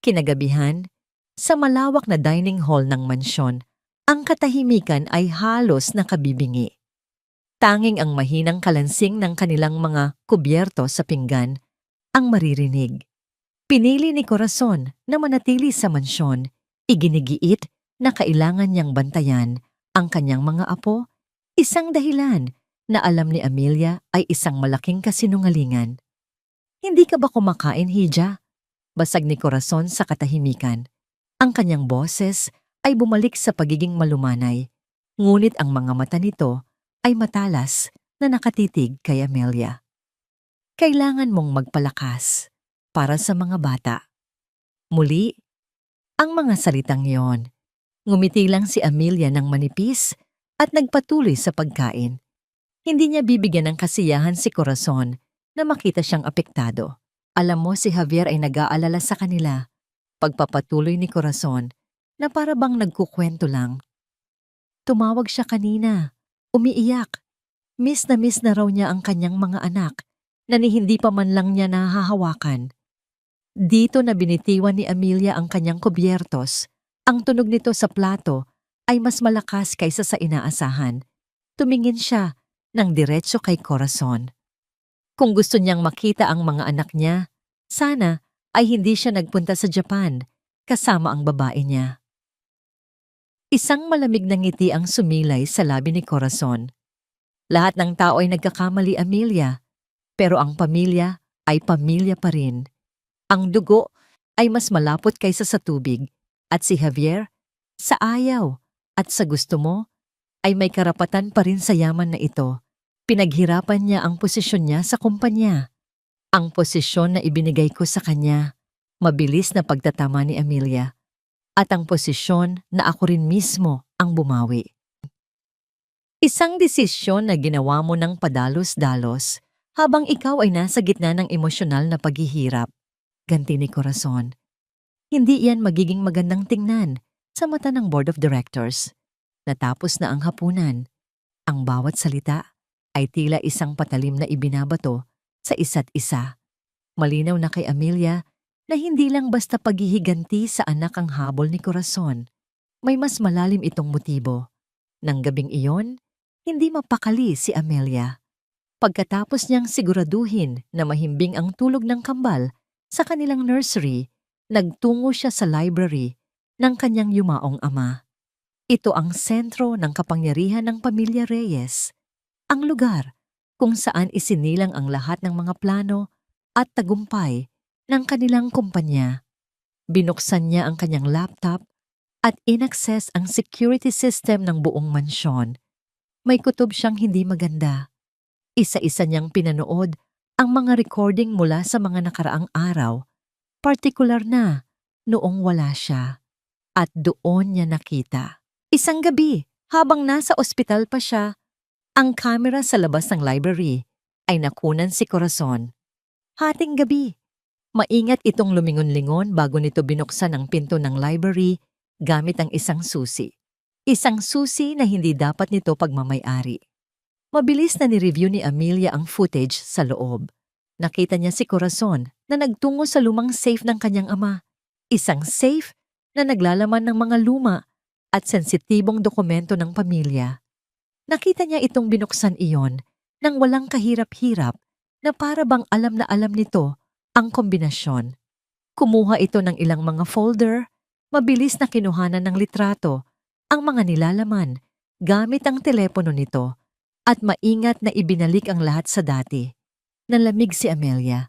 Kinagabihan, sa malawak na dining hall ng mansyon, ang katahimikan ay halos nakabibingi. Tanging ang mahinang kalansing ng kanilang mga kubyerto sa pinggan ang maririnig. Pinili ni Corazon na manatili sa mansyon, iginigiit na kailangan niyang bantayan ang kanyang mga apo, isang dahilan na alam ni Amelia ay isang malaking kasinungalingan. "Hindi ka ba kumakain, Hija?" Basag ni Corazon sa katahimikan. Ang kanyang boses ay bumalik sa pagiging malumanay, ngunit ang mga mata nito ay matalas na nakatitig kay Amelia. "Kailangan mong magpalakas para sa mga bata." Muli, ang mga salitang iyon. Ngumiti lang si Amelia ng manipis at nagpatuloy sa pagkain. Hindi niya bibigyan ng kasiyahan si Corazon na makita siyang apektado. "Alam mo, si Javier ay nag-aalala sa kanila." Pagpapatuloy ni Corazon na para bang nagkukwento lang. "Tumawag siya kanina, umiiyak. Miss na raw niya ang kanyang mga anak na ni hindi pa man lang niya nahahawakan." Dito na binitiwan ni Amelia ang kanyang kubyertos. Ang tunog nito sa plato ay mas malakas kaysa sa inaasahan. Tumingin siya ng diretso kay Corazon. Kung gusto niyang makita ang mga anak niya, sana ay hindi siya nagpunta sa Japan kasama ang babae niya. Isang malamig na ngiti ang sumilay sa labi ni Corazon. Lahat ng tao ay nagkakamali, Amelia, pero ang pamilya ay pamilya pa rin. Ang dugo ay mas malapot kaysa sa tubig, at si Javier, sa ayaw at sa gusto mo, ay may karapatan pa rin sa yaman na ito. Pinaghirapan niya ang posisyon niya sa kumpanya. Ang posisyon na ibinigay ko sa kanya, mabilis na pagtatama ni Amelia, at ang posisyon na ako rin mismo ang bumawi. Isang desisyon na ginawa mo ng padalos-dalos habang ikaw ay nasa gitna ng emosyonal na paghihirap. Ganti ni Corazon. Hindi iyan magiging magandang tingnan sa mata ng Board of Directors. Natapos na ang hapunan. Ang bawat salita ay tila isang patalim na ibinabato sa isa't isa. Malinaw na kay Amelia na hindi lang basta paghihiganti sa anak ang habol ni Corazon. May mas malalim itong motibo. Nang gabing iyon, hindi mapakali si Amelia. Pagkatapos niyang siguraduhin na mahimbing ang tulog ng kambal sa kanilang nursery, nagtungo siya sa library ng kanyang yumaong ama. Ito ang sentro ng kapangyarihan ng pamilya Reyes. Ang lugar kung saan isinilang ang lahat ng mga plano at tagumpay ng kanilang kumpanya. Binuksan niya ang kanyang laptop at inaccess ang security system ng buong mansyon. May kutob siyang hindi maganda. Isa-isa niyang pinanood ang mga recording mula sa mga nakaraang araw, partikular na noong wala siya. At doon niya nakita. Isang gabi, habang nasa ospital pa siya, ang kamera sa labas ng library ay nakunan si Corazon. Hating gabi, maingat itong lumingon-lingon bago nito binuksan ang pinto ng library gamit ang isang susi. Isang susi na hindi dapat nito pagmamay-ari. Mabilis na ni-review ni Amelia ang footage sa loob. Nakita niya si Corazon na nagtungo sa lumang safe ng kanyang ama. Isang safe na naglalaman ng mga luma at sensitibong dokumento ng pamilya. Nakita niya itong binuksan iyon nang walang kahirap-hirap na para bang alam na alam nito ang kombinasyon. Kumuha ito ng ilang mga folder, mabilis na kinuhanan ng litrato, ang mga nilalaman, gamit ang telepono nito, at maingat na ibinalik ang lahat sa dati. Nalamig si Amelia.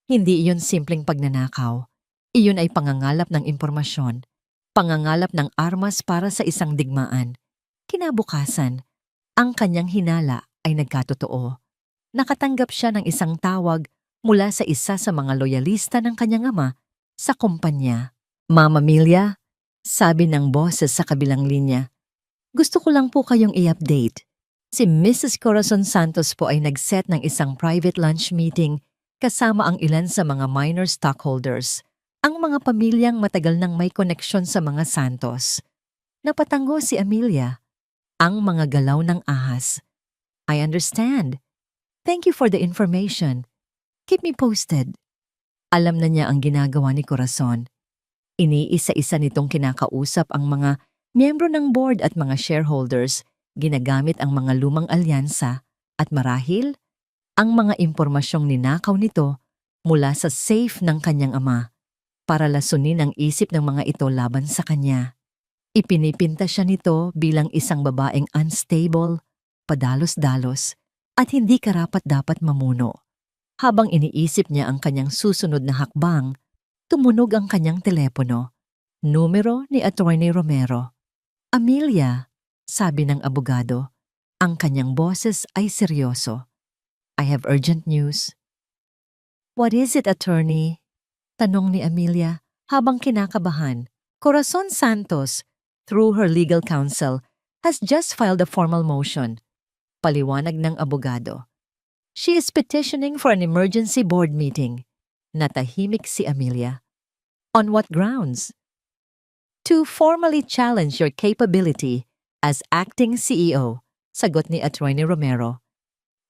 Hindi iyon simpleng pagnanakaw. Iyon ay pangangalap ng impormasyon, pangangalap ng armas para sa isang digmaan. Kinabukasan, ang kanyang hinala ay nagkatotoo. Nakatanggap siya ng isang tawag mula sa isa sa mga loyalista ng kanyang ama sa kumpanya. Ma'am Amelia, sabi ng boses sa kabilang linya, gusto ko lang po kayong i-update. Si Mrs. Corazon Santos po ay nag-set ng isang private lunch meeting kasama ang ilan sa mga minor stockholders, ang mga pamilyang matagal nang may koneksyon sa mga Santos. Napatango si Amelia, ang mga galaw ng ahas. I understand. Thank you for the information. Keep me posted. Alam na niya ang ginagawa ni Corazon. Iniisa-isa nitong kinakausap ang mga miyembro ng board at mga shareholders, ginagamit ang mga lumang alyansa at marahil, ang mga impormasyong ninakaw nito mula sa safe ng kanyang ama para lasunin ang isip ng mga ito laban sa kanya. Ipinipinta siya nito bilang isang babaeng unstable, padalos-dalos, at hindi karapat-dapat mamuno. Habang iniisip niya ang kanyang susunod na hakbang, tumunog ang kanyang telepono. Numero ni Attorney Romero. Amelia, sabi ng abogado, ang kanyang boses ay seryoso. I have urgent news. What is it, attorney? Tanong ni Amelia habang kinakabahan. Corazon Santos, through her legal counsel, has just filed a formal motion. Paliwanag ng abogado. She is petitioning for an emergency board meeting. Natahimik si Amelia. On what grounds? To formally challenge your capability as acting CEO, sagot ni Attorney Romero.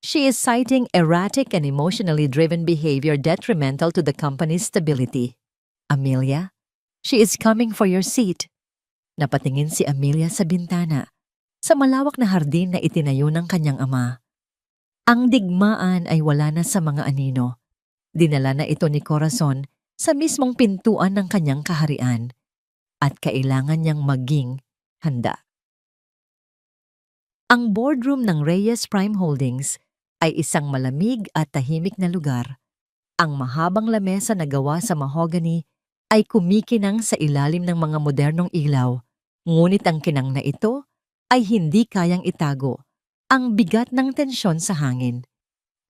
She is citing erratic and emotionally driven behavior detrimental to the company's stability. Amelia, she is coming for your seat. Napatingin si Amelia sa bintana, sa malawak na hardin na itinayo ng kanyang ama. Ang digmaan ay wala na sa mga anino. Dinala na ito ni Corazon sa mismong pintuan ng kanyang kaharian at kailangan niyang maging handa. Ang boardroom ng Reyes Prime Holdings ay isang malamig at tahimik na lugar. Ang mahabang lamesa na gawa sa mahogany ay kumikinang sa ilalim ng mga modernong ilaw, ngunit ang kinang na ito ay hindi kayang itago ang bigat ng tensyon sa hangin.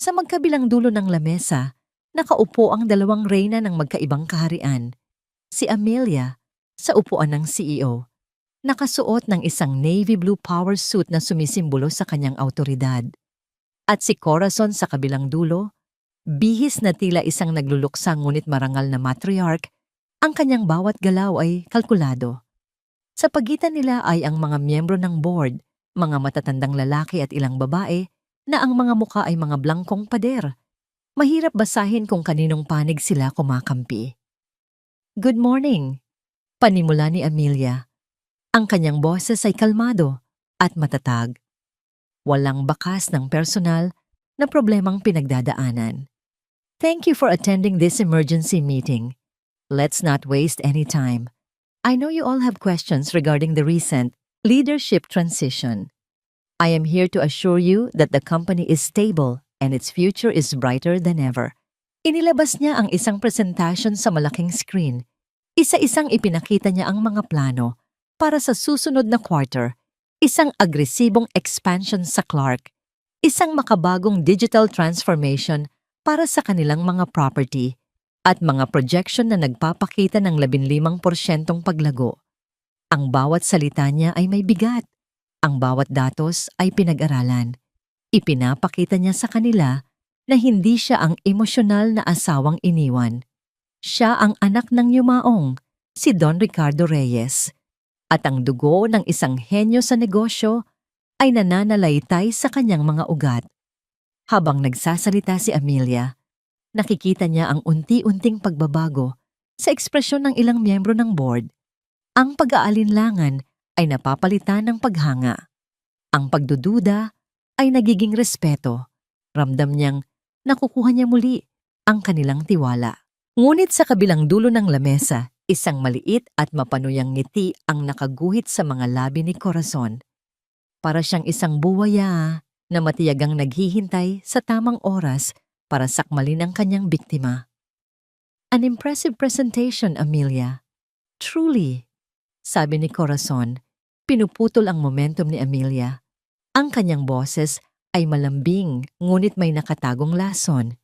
Sa magkabilang dulo ng lamesa, nakaupo ang dalawang reyna ng magkaibang kaharian. Si Amelia, sa upuan ng CEO, nakasuot ng isang navy blue power suit na sumisimbolo sa kanyang awtoridad. At si Corazon sa kabilang dulo, bihis na tila isang nagluluksa ngunit marangal na matriarch, ang kanyang bawat galaw ay kalkulado. Sa pagitan nila ay ang mga miyembro ng board, mga matatandang lalaki at ilang babae, na ang mga muka ay mga blangkong pader. Mahirap basahin kung kaninong panig sila kumakampi. Good morning, panimula ni Amelia. Ang kanyang boses ay kalmado at matatag. Walang bakas ng personal na problemang pinagdadaanan. Thank you for attending this emergency meeting. Let's not waste any time. I know you all have questions regarding the recent leadership transition. I am here to assure you that the company is stable and its future is brighter than ever. Inilabas niya ang isang presentation sa malaking screen. Isa-isang ipinakita niya ang mga plano para sa susunod na quarter, isang agresibong expansion sa Clark, isang makabagong digital transformation para sa kanilang mga property, at mga projection na nagpapakita ng 15% paglago. Ang bawat salita niya ay may bigat. Ang bawat datos ay pinag-aralan. Ipinapakita niya sa kanila na hindi siya ang emosyonal na asawang iniwan. Siya ang anak ng yumaong, si Don Ricardo Reyes. At ang dugo ng isang henyo sa negosyo ay nananalaytay sa kanyang mga ugat. Habang nagsasalita si Amelia, nakikita niya ang unti-unting pagbabago sa ekspresyon ng ilang miyembro ng board. Ang pag-aalinlangan ay napapalitan ng paghanga. Ang pagdududa ay nagiging respeto. Ramdam niyang nakukuha niya muli ang kanilang tiwala. Ngunit sa kabilang dulo ng lamesa, isang maliit at mapanuyang ngiti ang nakaguhit sa mga labi ni Corazon. Para siyang isang buwaya na matiyagang naghihintay sa tamang oras para sakmalin ang kanyang biktima. An impressive presentation, Amelia. Truly, sabi ni Corazon, pinuputol ang momentum ni Amelia. Ang kanyang boses ay malambing ngunit may nakatagong lason.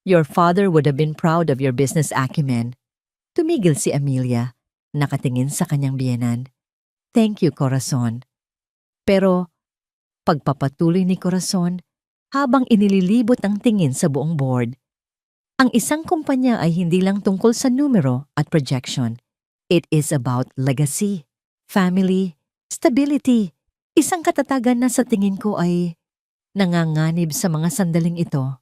Your father would have been proud of your business acumen. Tumigil si Amelia, nakatingin sa kanyang biyenan. Thank you, Corazon. Pero, pagpapatuloy ni Corazon, habang inililibot ang tingin sa buong board, ang isang kumpanya ay hindi lang tungkol sa numero at projection. It is about legacy, family, stability. Isang katatagan na sa tingin ko ay nanganganib sa mga sandaling ito.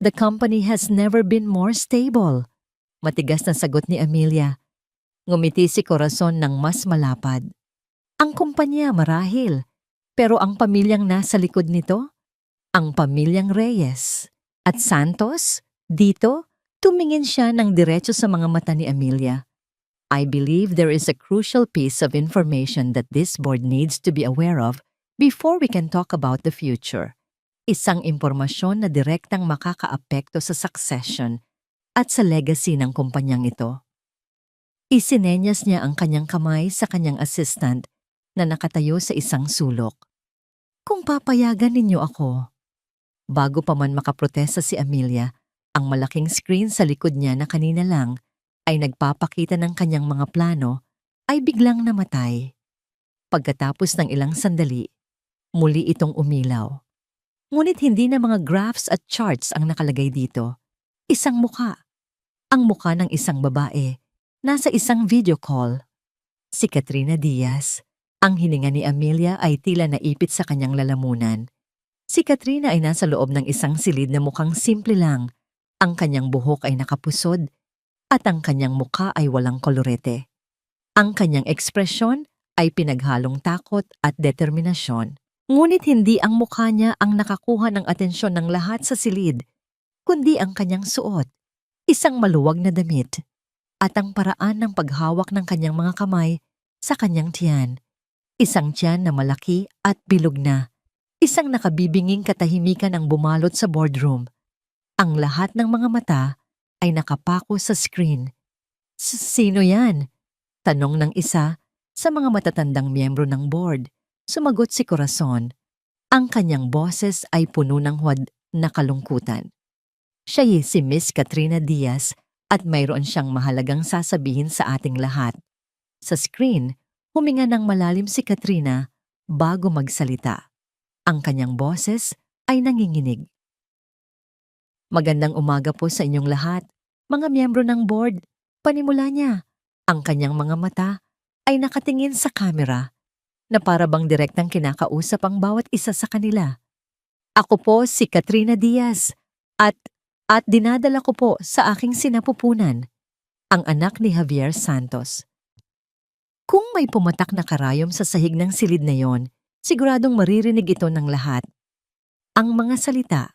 The company has never been more stable. Matigas na sagot ni Amelia. Ngumiti si Corazon ng mas malapad. Ang kumpanya marahil, pero ang pamilyang nasa likod nito, ang pamilyang Reyes. At Santos, dito, tumingin siya ng diretso sa mga mata ni Amelia. I believe there is a crucial piece of information that this board needs to be aware of before we can talk about the future. Isang impormasyon na direktang makakaapekto sa succession at sa legacy ng kumpanyang ito. Isinenyas niya ang kanyang kamay sa kanyang assistant na nakatayo sa isang sulok. Kung papayagan ninyo ako. Bago pa man makaprotesta si Amelia, ang malaking screen sa likod niya na kanina lang ay nagpapakita ng kanyang mga plano ay biglang namatay. Pagkatapos ng ilang sandali, muli itong umilaw. Ngunit hindi na mga graphs at charts ang nakalagay dito. Isang muka. Ang muka ng isang babae. Nasa isang video call. Si Katrina Diaz. Ang hininga ni Amelia ay tila naipit sa kanyang lalamunan. Si Katrina ay nasa loob ng isang silid na mukhang simple lang. Ang kanyang buhok ay nakapusod at ang kanyang muka ay walang kolorete. Ang kanyang ekspresyon ay pinaghalong takot at determinasyon. Ngunit hindi ang mukha niya ang nakakuha ng atensyon ng lahat sa silid, kundi ang kanyang suot, isang maluwag na damit, at ang paraan ng paghawak ng kanyang mga kamay sa kanyang tiyan. Isang tiyan na malaki at bilog na, isang nakabibinging katahimikan ang bumalot sa boardroom. Ang lahat ng mga mata ay nakapako sa screen. Sino yan? Tanong ng isa sa mga matatandang miyembro ng board. Sumagot si Corazon. Ang kanyang boses ay puno ng huwad na kalungkutan. Siya si Miss Katrina Diaz at mayroon siyang mahalagang sasabihin sa ating lahat. Sa screen, huminga ng malalim si Katrina bago magsalita. Ang kanyang boses ay nanginginig. Magandang umaga po sa inyong lahat, mga miyembro ng board. Panimula niya, ang kanyang mga mata ay nakatingin sa kamera na para bang direktang kinakausap ang bawat isa sa kanila. Ako po si Katrina Diaz at dinadala ko po sa aking sinapupunan, ang anak ni Javier Santos. Kung may pumatak na karayom sa sahig ng silid na yon, siguradong maririnig ito ng lahat. Ang mga salita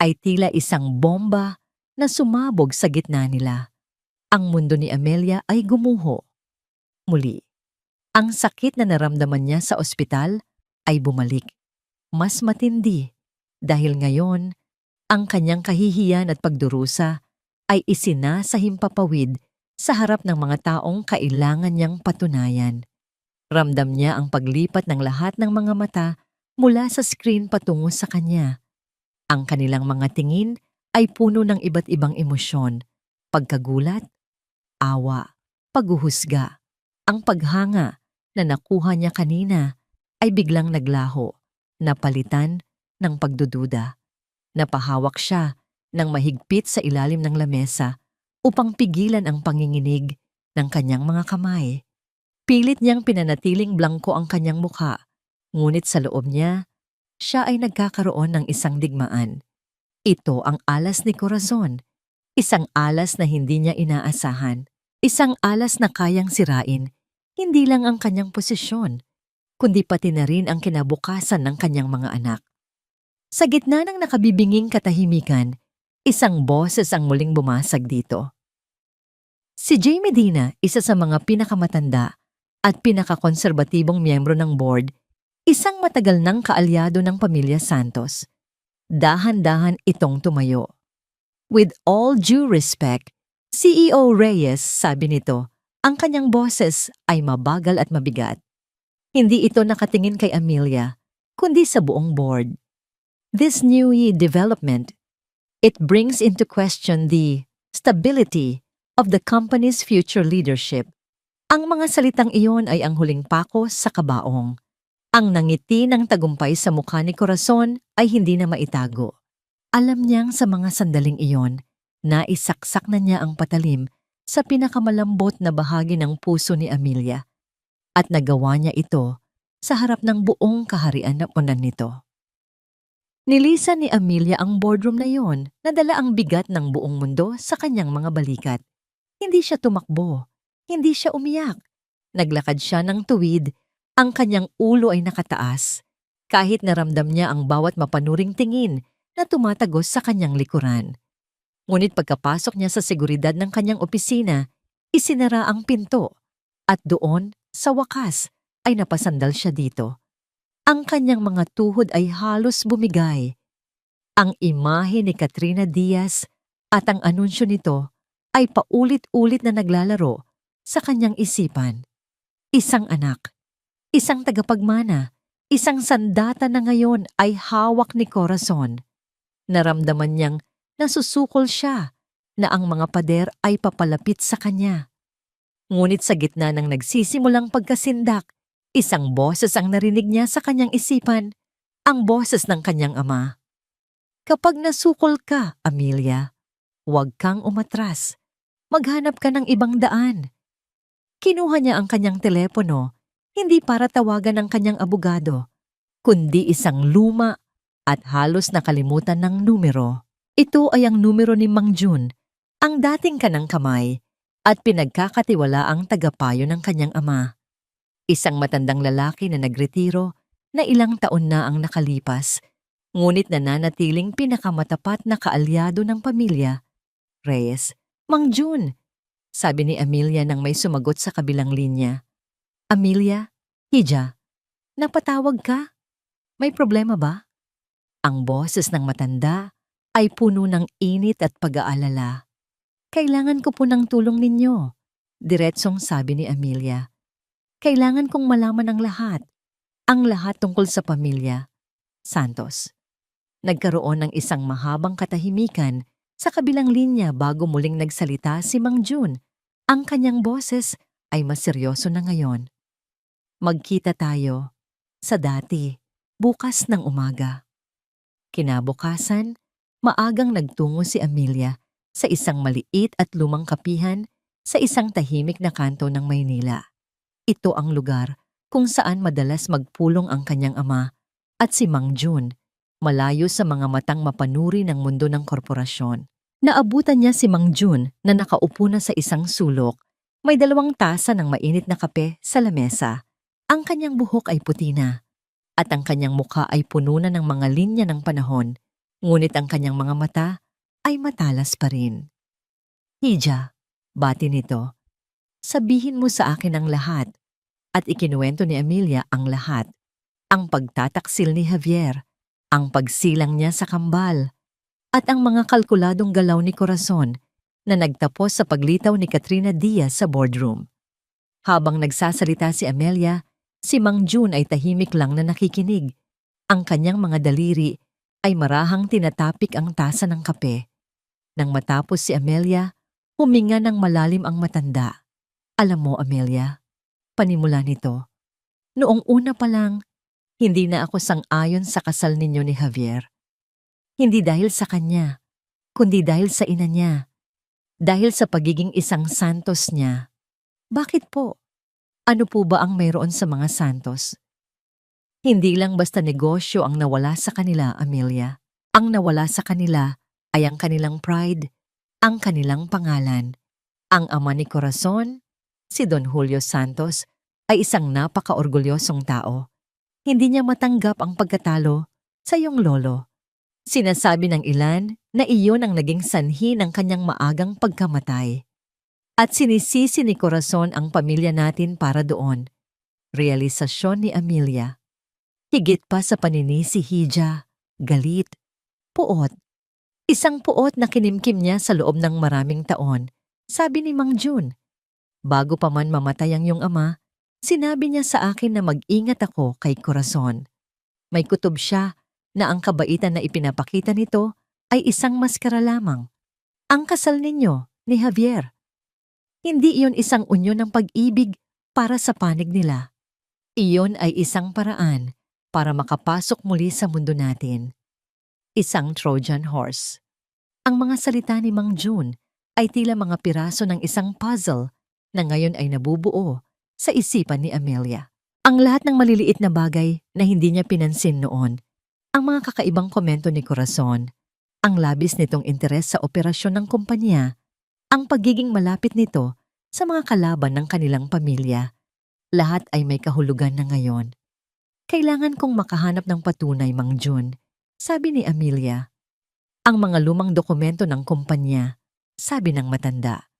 ay tila isang bomba na sumabog sa gitna nila. Ang mundo ni Amelia ay gumuho. Muli. Ang sakit na naramdaman niya sa ospital ay bumalik. mas matindi dahil ngayon ang kanyang kahihiyan at pagdurusa ay isinasa himpapawid sa harap ng mga taong kailangan niyang patunayan. Ramdam niya ang paglipat ng lahat ng mga mata mula sa screen patungo sa kanya. Ang kanilang mga tingin ay puno ng iba't ibang emosyon, pagkagulat, awa, paghuhusga. Ang paghanga na nakuha niya kanina ay biglang naglaho, napalitan ng pagdududa. Napahawak siya ng mahigpit sa ilalim ng lamesa upang pigilan ang panginginig ng kanyang mga kamay. Pilit niyang pinanatiling blangko ang kanyang mukha, ngunit sa loob niya, siya ay nagkakaroon ng isang digmaan. Ito ang alas ni Corazon, isang alas na hindi niya inaasahan, isang alas na kayang sirain, hindi lang ang kanyang posisyon, kundi pati na rin ang kinabukasan ng kanyang mga anak. Sa gitna ng nakabibinging katahimikan, isang boses ang muling bumasag dito. Si Jay Medina, isa sa mga pinakamatanda at pinakakonserbatibong miyembro ng board, isang matagal nang kaalyado ng pamilya Santos. Dahan-dahan itong tumayo. With all due respect, CEO Reyes, sabi nito, ang kanyang boses ay mabagal at mabigat. Hindi ito nakatingin kay Amelia, kundi sa buong board. This new development, it brings into question the stability of the company's future leadership. Ang mga salitang iyon ay ang huling pako sa kabaong. Ang nangiti ng tagumpay sa mukha ni Corazon ay hindi na maitago. Alam niyang sa mga sandaling iyon, naisaksak na niya ang patalim sa pinakamalambot na bahagi ng puso ni Amelia at nagawa niya ito sa harap ng buong kaharian na punan nito. Nilisan ni Amelia ang boardroom na iyon na dala ang bigat ng buong mundo sa kanyang mga balikat. Hindi siya tumakbo, hindi siya umiyak. Naglakad siya ng tuwid, ang kanyang ulo ay nakataas, kahit naramdam niya ang bawat mapanuring tingin na tumatagos sa kanyang likuran. Ngunit pagkapasok niya sa seguridad ng kanyang opisina, isinara ang pinto at doon, sa wakas, ay napasandal siya dito. Ang kanyang mga tuhod ay halos bumigay. Ang imahe ni Katrina Diaz at ang anunsyo nito ay paulit-ulit na naglalaro sa kanyang isipan. Isang anak, isang tagapagmana, isang sandata na ngayon ay hawak ni Corazon. Naramdaman niyang nasusukol siya na ang mga pader ay papalapit sa kanya. Ngunit sa gitna ng nagsisimulang pagkasindak, isang boses ang narinig niya sa kanyang isipan, ang boses ng kanyang ama. Kapag nasukol ka, Amelia, huwag kang umatras. Maghanap ka ng ibang daan. Kinuha niya ang kanyang telepono, hindi para tawagan ang kanyang abogado, kundi isang luma at halos nakalimutan ng numero. Ito ay ang numero ni Mang Jun, ang dating kanang kamay at pinagkakatiwalaang tagapayo ng kanyang ama. Isang matandang lalaki na nagretiro na ilang taon na ang nakalipas, ngunit nananatiling pinakamatapat na kaalyado ng pamilya. Reyes, Mang Jun, sabi ni Amelia nang may sumagot sa kabilang linya. Amelia, Hija, napatawag ka? May problema ba? Ang boses ng matanda ay puno ng init at pag-aalala. Kailangan ko po ng tulong ninyo, diretsong sabi ni Amelia. Kailangan kong malaman ang lahat tungkol sa pamilya. Santos. Nagkaroon ng isang mahabang katahimikan sa kabilang linya bago muling nagsalita si Mang Jun. Ang kanyang boses ay mas seryoso na ngayon. Magkita tayo sa dati, bukas ng umaga. Kinabukasan, maagang nagtungo si Amelia sa isang maliit at lumang kapihan sa isang tahimik na kanto ng Maynila. Ito ang lugar kung saan madalas magpulong ang kanyang ama at si Mang Jun, malayo sa mga matang mapanuri ng mundo ng korporasyon. Naabutan niya si Mang Jun na nakaupo na sa isang sulok. May 2 tasa ng mainit na kape sa lamesa. Ang kanyang buhok ay puti na at ang kanyang mukha ay puno na ng mga linya ng panahon, ngunit ang kanyang mga mata ay matalas pa rin. Hija, bati nito, sabihin mo sa akin ang lahat. At ikinuwento ni Amelia ang lahat. ang pagtataksil ni Javier, ang pagsilang niya sa kambal, at ang mga kalkuladong galaw ni Corazon na nagtapos sa paglitaw ni Katrina Diaz sa boardroom. Habang nagsasalita si Amelia, si Mang Jun ay tahimik lang na nakikinig. Ang kanyang mga daliri ay marahang tinatapik ang tasa ng kape. Nang matapos si Amelia, huminga ng malalim ang matanda. Alam mo, Amelia, panimula nito, noong una pa lang, hindi na ako sang-ayon sa kasal ninyo ni Javier. Hindi dahil sa kanya, kundi dahil sa ina niya. Dahil sa pagiging isang santos niya. Bakit po? Ano po ba ang mayroon sa mga santos? Hindi lang basta negosyo ang nawala sa kanila, Amelia. Ang nawala sa kanila ay ang kanilang pride, ang kanilang pangalan. Ang ama ni Corazon, si Don Julio Santos, ay isang napaka-orgulyosong tao. Hindi niya matanggap ang pagkatalo sa iyong lolo. Sinasabi ng ilan na iyon ang naging sanhi ng kanyang maagang pagkamatay. At sinisisi ni Corazon ang pamilya natin para doon. Realisasyon ni Amelia. Higit pa sa paninisi Hija, galit, puot. Isang puot na kinimkim niya sa loob ng maraming taon, sabi ni Mang Jun. Bago pa man mamatay ang iyong ama, sinabi niya sa akin na mag-ingat ako kay Corazon. May kutob siya na ang kabaitan na ipinapakita nito ay isang maskara lamang. Ang kasal ninyo ni Javier. Hindi iyon isang unyon ng pag-ibig para sa panig nila. Iyon ay isang paraan para makapasok muli sa mundo natin. Isang Trojan horse. Ang mga salita ni Mang Jun ay tila mga piraso ng isang puzzle na ngayon ay nabubuo sa isipan ni Amelia. Ang lahat ng maliliit na bagay na hindi niya pinansin noon, ang mga kakaibang komento ni Corazon, ang labis nitong interes sa operasyon ng kumpanya, ang pagiging malapit nito sa mga kalaban ng kanilang pamilya, lahat ay may kahulugan na ngayon. Kailangan kong makahanap ng patunay, Mang Jun, sabi ni Amelia. Ang mga lumang dokumento ng kumpanya, sabi ng matanda.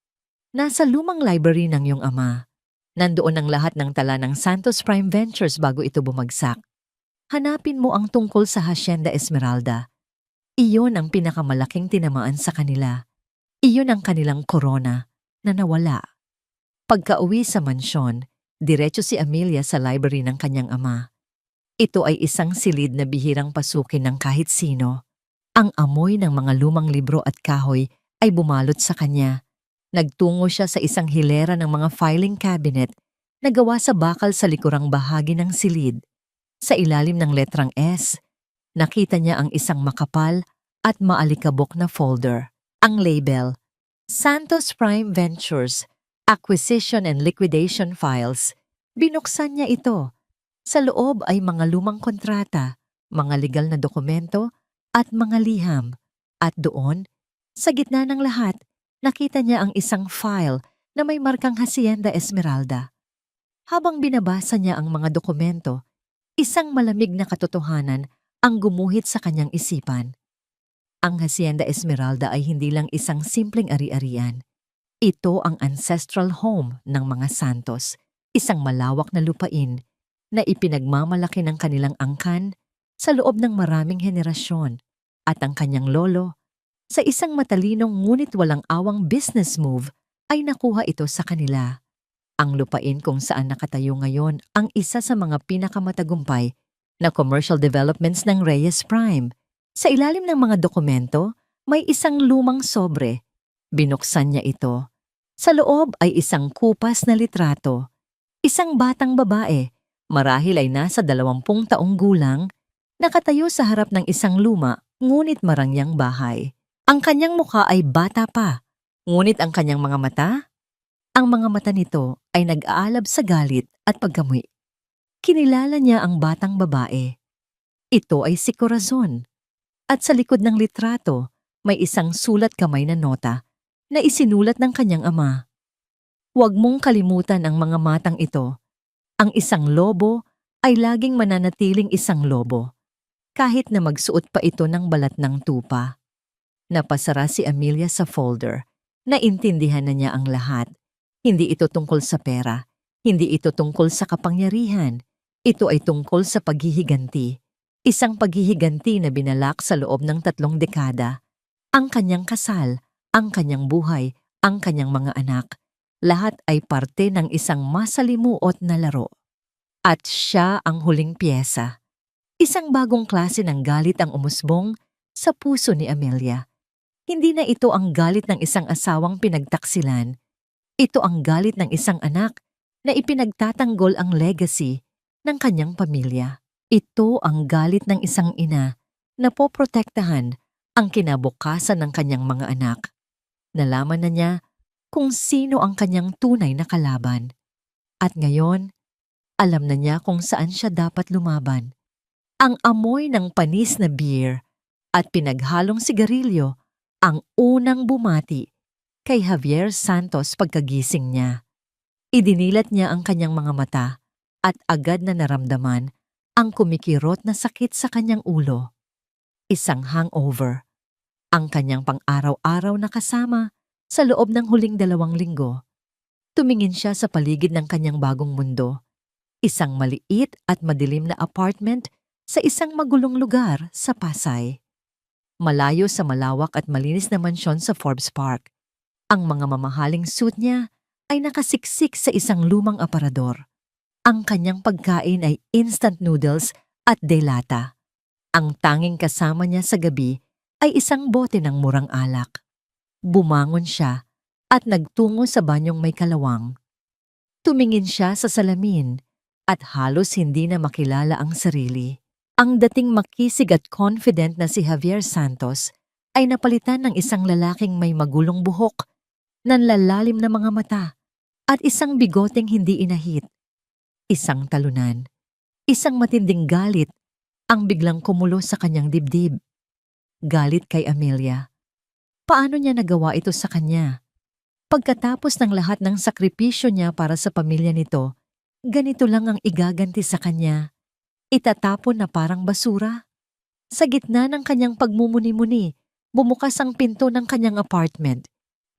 Nasa lumang library ng iyong ama. Nandoon ang lahat ng tala ng Santos Prime Ventures bago ito bumagsak. Hanapin mo ang tungkol sa Hacienda Esmeralda. Iyon ang pinakamalaking tinamaan sa kanila. Iyon ang kanilang korona na nawala. Pagka-uwi sa mansyon, diretso si Amelia sa library ng kanyang ama. Ito ay isang silid na bihirang pasukin ng kahit sino. Ang amoy ng mga lumang libro at kahoy ay bumalot sa kanya. Nagtungo siya sa isang hilera ng mga filing cabinet na gawa sa bakal sa likurang bahagi ng silid. Sa ilalim ng letrang S, nakita niya ang isang makapal at maalikabok na folder. Ang label, Santos Prime Ventures, Acquisition and Liquidation Files. Binuksan niya ito. Sa loob ay mga lumang kontrata, mga legal na dokumento, at mga liham. At doon, sa gitna ng lahat, nakita niya ang isang file na may markang Hacienda Esmeralda. Habang binabasa niya ang mga dokumento, isang malamig na katotohanan ang gumuhit sa kanyang isipan. Ang Hacienda Esmeralda ay hindi lang isang simpleng ari-arian. Ito ang ancestral home ng mga Santos, isang malawak na lupain na ipinagmamalaki ng kanilang angkan sa loob ng maraming henerasyon at ang kanyang lolo, sa isang matalinong ngunit walang awang business move, ay nakuha ito sa kanila. Ang lupain kung saan nakatayo ngayon ang isa sa mga pinakamatagumpay na commercial developments ng Reyes Prime. Sa ilalim ng mga dokumento, may isang lumang sobre. Binuksan niya ito. Sa loob ay isang kupas na litrato. Isang batang babae, marahil ay nasa 20 taong gulang, nakatayo sa harap ng isang luma ngunit marangyang bahay. Ang kanyang mukha ay bata pa, ngunit ang kanyang mga mata? Ang mga mata nito ay nag-aalab sa galit at pagkamuy. Kinilala niya ang batang babae. Ito ay si Corazon. At sa likod ng litrato, may isang sulat kamay na nota na isinulat ng kanyang ama. Huwag mong kalimutan ang mga matang ito. Ang isang lobo ay laging mananatiling isang lobo, kahit na magsuot pa ito ng balat ng tupa. Napasara si Amelia sa folder. Naintindihan na niya ang lahat. Hindi ito tungkol sa pera. Hindi ito tungkol sa kapangyarihan. Ito ay tungkol sa paghihiganti. Isang paghihiganti na binalak sa loob ng 3 dekada. Ang kanyang kasal, ang kanyang buhay, ang kanyang mga anak, lahat ay parte ng isang masalimuot na laro. At siya ang huling piyesa. Isang bagong klase ng galit ang umusbong sa puso ni Amelia. Hindi na ito ang galit ng isang asawang pinagtaksilan. Ito ang galit ng isang anak na ipinagtatanggol ang legacy ng kanyang pamilya. Ito ang galit ng isang ina na poprotektahan ang kinabukasan ng kanyang mga anak. Nalaman na niya kung sino ang kanyang tunay na kalaban. At ngayon, alam na niya kung saan siya dapat lumaban. Ang amoy ng panis na beer at pinaghalong sigarilyo ang unang bumati kay Javier Santos pagkagising niya. Idinilat niya ang kanyang mga mata at agad na naramdaman ang kumikirot na sakit sa kanyang ulo. Isang hangover. Ang kanyang pang-araw-araw na kasama sa loob ng huling 2 linggo. Tumingin siya sa paligid ng kanyang bagong mundo. Isang maliit at madilim na apartment sa isang magulong lugar sa Pasay. Malayo sa malawak at malinis na mansyon sa Forbes Park. Ang mga mamahaling suit niya ay nakasiksik sa isang lumang aparador. Ang kanyang pagkain ay instant noodles at delata. Ang tanging kasama niya sa gabi ay isang bote ng murang alak. Bumangon siya at nagtungo sa banyong may kalawang. Tumingin siya sa salamin at halos hindi na makilala ang sarili. Ang dating makisig at confident na si Javier Santos ay napalitan ng isang lalaking may magulong buhok, nanlalalim na mga mata, at isang bigoteng hindi inahit. Isang talunan, isang matinding galit ang biglang kumulo sa kanyang dibdib. Galit kay Amelia. Paano niya nagawa ito sa kanya? Pagkatapos ng lahat ng sakripisyo niya para sa pamilya nito, ganito lang ang igaganti sa kanya. Itatapon na parang basura. Sa gitna ng kanyang pagmumuni-muni, bumukas ang pinto ng kanyang apartment.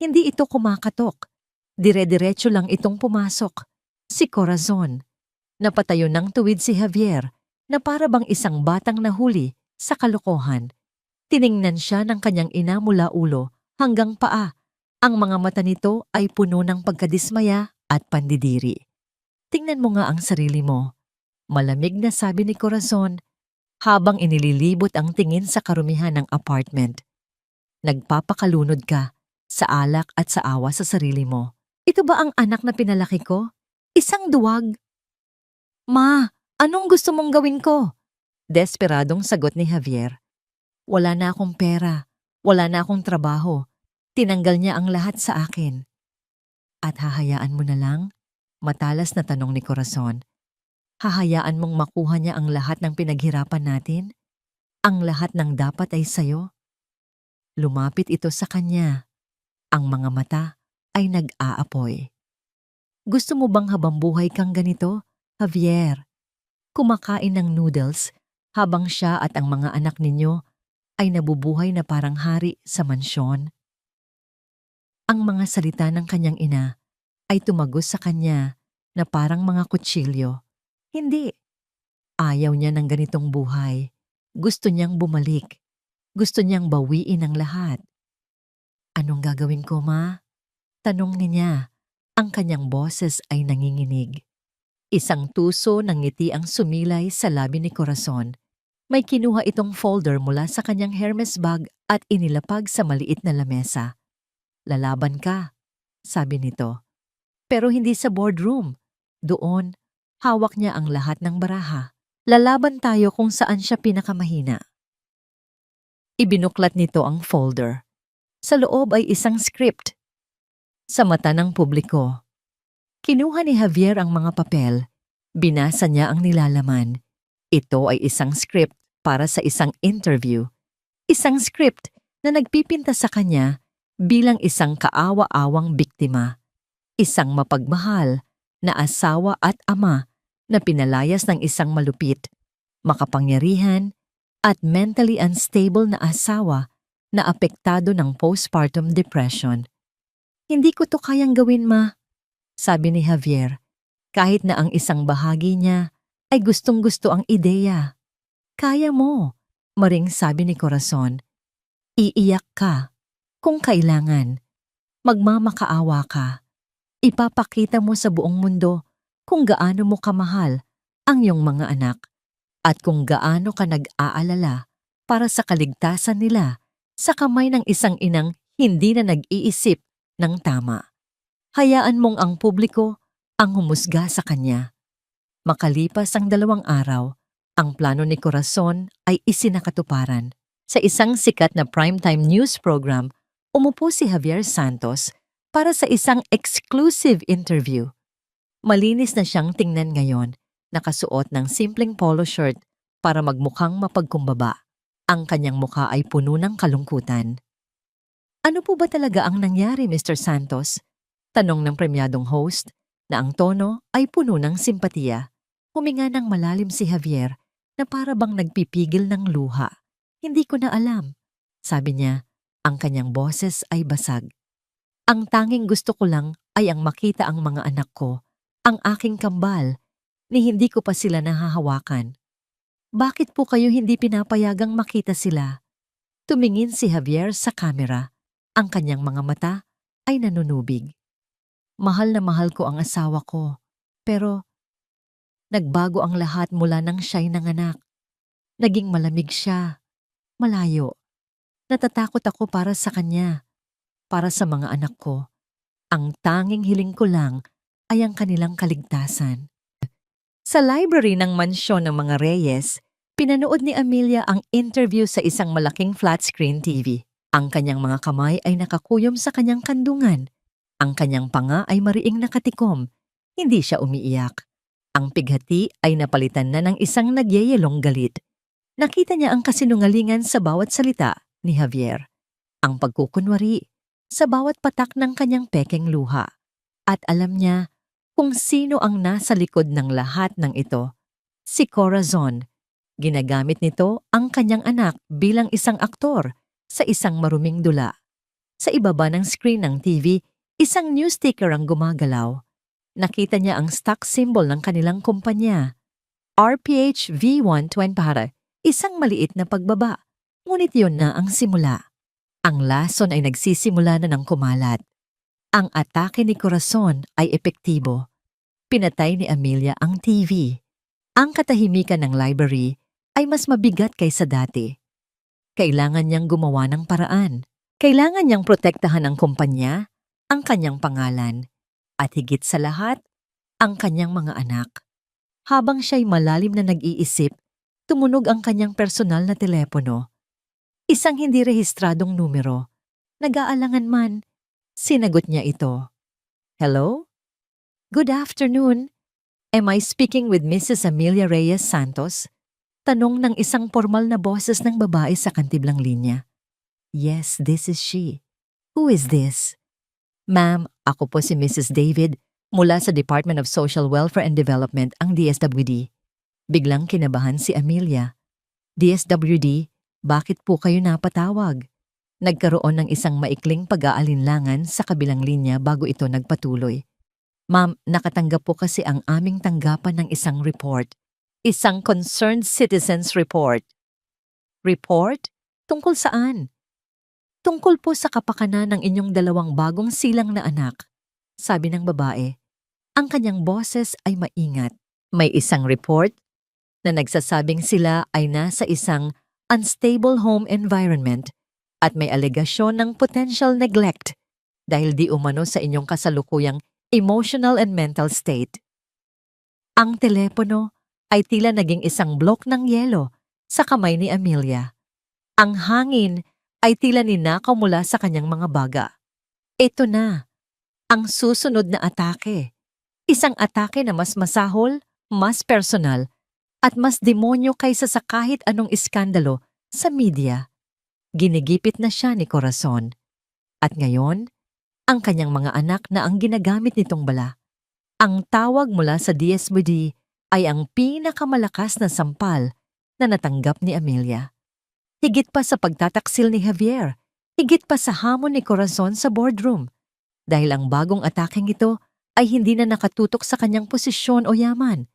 Hindi ito kumakatok. Dire-diretso lang itong pumasok. Si Corazon. Napatayo ng tuwid si Javier na para bang isang batang nahuli sa kalokohan. Tiningnan siya ng kanyang ina mula ulo hanggang paa. Ang mga mata nito ay puno ng pagkadismaya at pandidiri. Tingnan mo nga ang sarili mo. Malamig na sabi ni Corazon habang inililibot ang tingin sa karumihan ng apartment. Nagpapakalunod ka sa alak at sa awa sa sarili mo. Ito ba ang anak na pinalaki ko? Isang duwag? Ma, anong gusto mong gawin ko? Desperadong sagot ni Javier. Wala na akong pera, wala na akong trabaho. Tinanggal niya ang lahat sa akin. At hahayaan mo na lang? Matalas na tanong ni Corazon. Hahayaan mong makuha niya ang lahat ng pinaghirapan natin? Ang lahat ng dapat ay sayo? Lumapit ito sa kanya. Ang mga mata ay nag-aapoy. Gusto mo bang habang buhay kang ganito, Javier? Kumakain ng noodles habang siya at ang mga anak ninyo ay nabubuhay na parang hari sa mansyon? Ang mga salita ng kanyang ina ay tumagos sa kanya na parang mga kutsilyo. Hindi. Ayaw niya ng ganitong buhay. Gusto niyang bumalik. Gusto niyang bawiin ang lahat. Anong gagawin ko, ma? Tanong niya. Ang kanyang boses ay nanginginig. Isang tuso ng ngiti ang sumilay sa labi ni Corazon. May kinuha itong folder mula sa kanyang Hermes bag at inilapag sa maliit na lamesa. Lalaban ka, sabi nito. Pero hindi sa boardroom. Doon, hawak niya ang lahat ng baraha. Lalaban tayo kung saan siya pinakamahina. Ibinuklat nito ang folder. Sa loob ay isang script. Sa mata ng publiko. Kinuha ni Javier ang mga papel. Binasa niya ang nilalaman. Ito ay isang script para sa isang interview. Isang script na nagpipinta sa kanya bilang isang kaawa-awang biktima. Isang mapagmahal na asawa at ama na pinalayas ng isang malupit, makapangyarihan at mentally unstable na asawa na apektado ng postpartum depression. Hindi ko to kayang gawin, ma, sabi ni Javier, kahit na ang isang bahagi niya ay gustong-gusto ang ideya. Kaya mo, maring sabi ni Corazon. Iiyak ka. Kung kailangan, magmamakaawa ka. Ipapakita mo sa buong mundo kung gaano mo kamahal ang iyong mga anak at kung gaano ka nag-aalala para sa kaligtasan nila sa kamay ng isang inang hindi na nag-iisip ng tama. Hayaan mong ang publiko ang humusga sa kanya. Makalipas ang 2 araw, ang plano ni Corazon ay isinakatuparan. Sa isang sikat na primetime news program, umupo si Javier Santos para sa isang exclusive interview. Malinis na siyang tingnan ngayon, nakasuot ng simpleng polo shirt para magmukhang mapagkumbaba. Ang kanyang mukha ay puno ng kalungkutan. Ano po ba talaga ang nangyari, Mr. Santos? Tanong ng premyadong host na ang tono ay puno ng simpatiya. Huminga ng malalim si Javier na para bang nagpipigil ng luha. Hindi ko na alam. Sabi niya, ang kanyang boses ay basag. Ang tanging gusto ko lang ay ang makita ang mga anak ko, ang aking kambal, ni hindi ko pa sila nahahawakan. Bakit po kayo hindi pinapayagang makita sila? Tumingin si Javier sa kamera. Ang kanyang mga mata ay nanunubig. Mahal na mahal ko ang asawa ko, pero nagbago ang lahat mula nang siya'y nanganak. Naging malamig siya, malayo. Natatakot ako para sa kanya, para sa mga anak ko. Ang tanging hiling ko lang ay ang kanilang kaligtasan. Sa library ng mansyon ng mga Reyes, pinanood ni Amelia ang interview sa isang malaking flat-screen TV. Ang kanyang mga kamay ay nakakuyom sa kanyang kandungan. Ang kanyang panga ay mariing nakatikom. Hindi siya umiiyak. Ang pighati ay napalitan na ng isang nagyeyelong galit. Nakita niya ang kasinungalingan sa bawat salita ni Javier. Ang pagkukunwari sa bawat patak ng kanyang pekeng luha. At alam niya kung sino ang nasa likod ng lahat ng ito. Si Corazon. Ginagamit nito ang kanyang anak bilang isang aktor sa isang maruming dula. Sa ibaba ng screen ng TV, isang news sticker ang gumagalaw. Nakita niya ang stock symbol ng kanilang kumpanya. RPH V120 para isang maliit na pagbaba. Ngunit yun na ang simula. Ang lason ay nagsisimula na ng kumalat. Ang atake ni Corazon ay epektibo. Pinatay ni Amelia ang TV. Ang katahimikan ng library ay mas mabigat kaysa dati. Kailangan niyang gumawa ng paraan. Kailangan niyang protektahan ang kumpanya, ang kanyang pangalan, at higit sa lahat, ang kanyang mga anak. Habang siya'y malalim na nag-iisip, tumunog ang kanyang personal na telepono. Isang hindi rehistradong numero. Nag-aalangan man, sinagot niya ito. Hello? Good afternoon. Am I speaking with Mrs. Amelia Reyes Santos? Tanong ng isang formal na boses ng babae sa kantiblang linya. Yes, this is she. Who is this? Ma'am, ako po si Mrs. David mula sa Department of Social Welfare and Development, ang DSWD. Biglang kinabahan si Amelia. DSWD, bakit po kayo napatawag? Nagkaroon ng isang maikling pag-aalinlangan sa kabilang linya bago ito nagpatuloy. Ma'am, nakatanggap po kasi ang aming tanggapan ng isang report. Isang Concerned Citizens Report. Report? Tungkol saan? Tungkol po sa kapakanan ng inyong 2 bagong silang na anak. Sabi ng babae. Ang kanyang boses ay maingat. May isang report na nagsasabing sila ay nasa isang unstable home environment at may alegasyon ng potential neglect dahil di umano sa inyong kasalukuyang emotional and mental state. Ang telepono ay tila naging isang blok ng yelo sa kamay ni Amelia. Ang hangin ay tila ninakaw mula sa kanyang mga baga. Ito na, ang susunod na atake. Isang atake na mas masahol, mas personal, at mas demonyo kaysa sa kahit anong iskandalo sa media. Ginigipit na siya ni Corazon. At ngayon, ang kanyang mga anak na ang ginagamit nitong bala. Ang tawag mula sa DSWD ay ang pinakamalakas na sampal na natanggap ni Amelia. Higit pa sa pagtataksil ni Javier, higit pa sa hamon ni Corazon sa boardroom. Dahil ang bagong ataking ito ay hindi na nakatutok sa kanyang posisyon o yaman.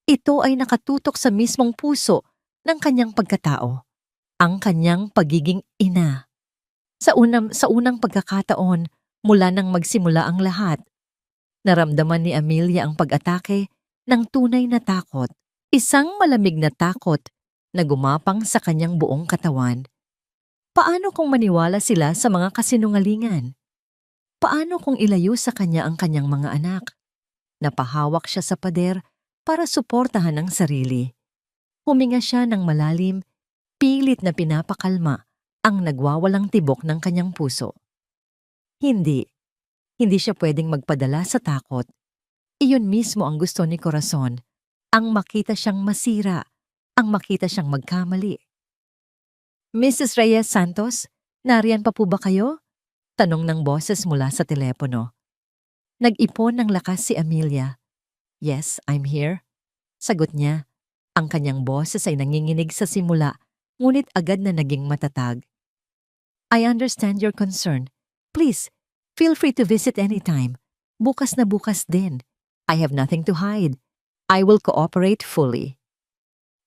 Ito ay nakatutok sa mismong puso ng kanyang pagkatao, ang kanyang pagiging ina. Sa unang pagkakataon, mula nang magsimula ang lahat, naramdaman ni Amelia ang pag-atake ng tunay na takot. Isang malamig na takot na gumapang sa kanyang buong katawan. Paano kung maniwala sila sa mga kasinungalingan? Paano kung ilayo sa kanya ang kanyang mga anak? Napahawak siya sa pader para suportahan ang sarili. Huminga siya ng malalim, pilit na pinapakalma ang nagwawalang tibok ng kanyang puso. Hindi. Hindi siya pwedeng magpadala sa takot. Iyon mismo ang gusto ni Corazon, ang makita siyang masira, ang makita siyang magkamali. Mrs. Reyes Santos, nariyan pa po ba kayo? Tanong ng boses mula sa telepono. Nag-ipon ng lakas si Amelia. Yes, I'm here. Sagot niya. Ang kanyang boses ay nanginginig sa simula, ngunit agad na naging matatag. I understand your concern. Please, feel free to visit anytime. Bukas na bukas din. I have nothing to hide. I will cooperate fully.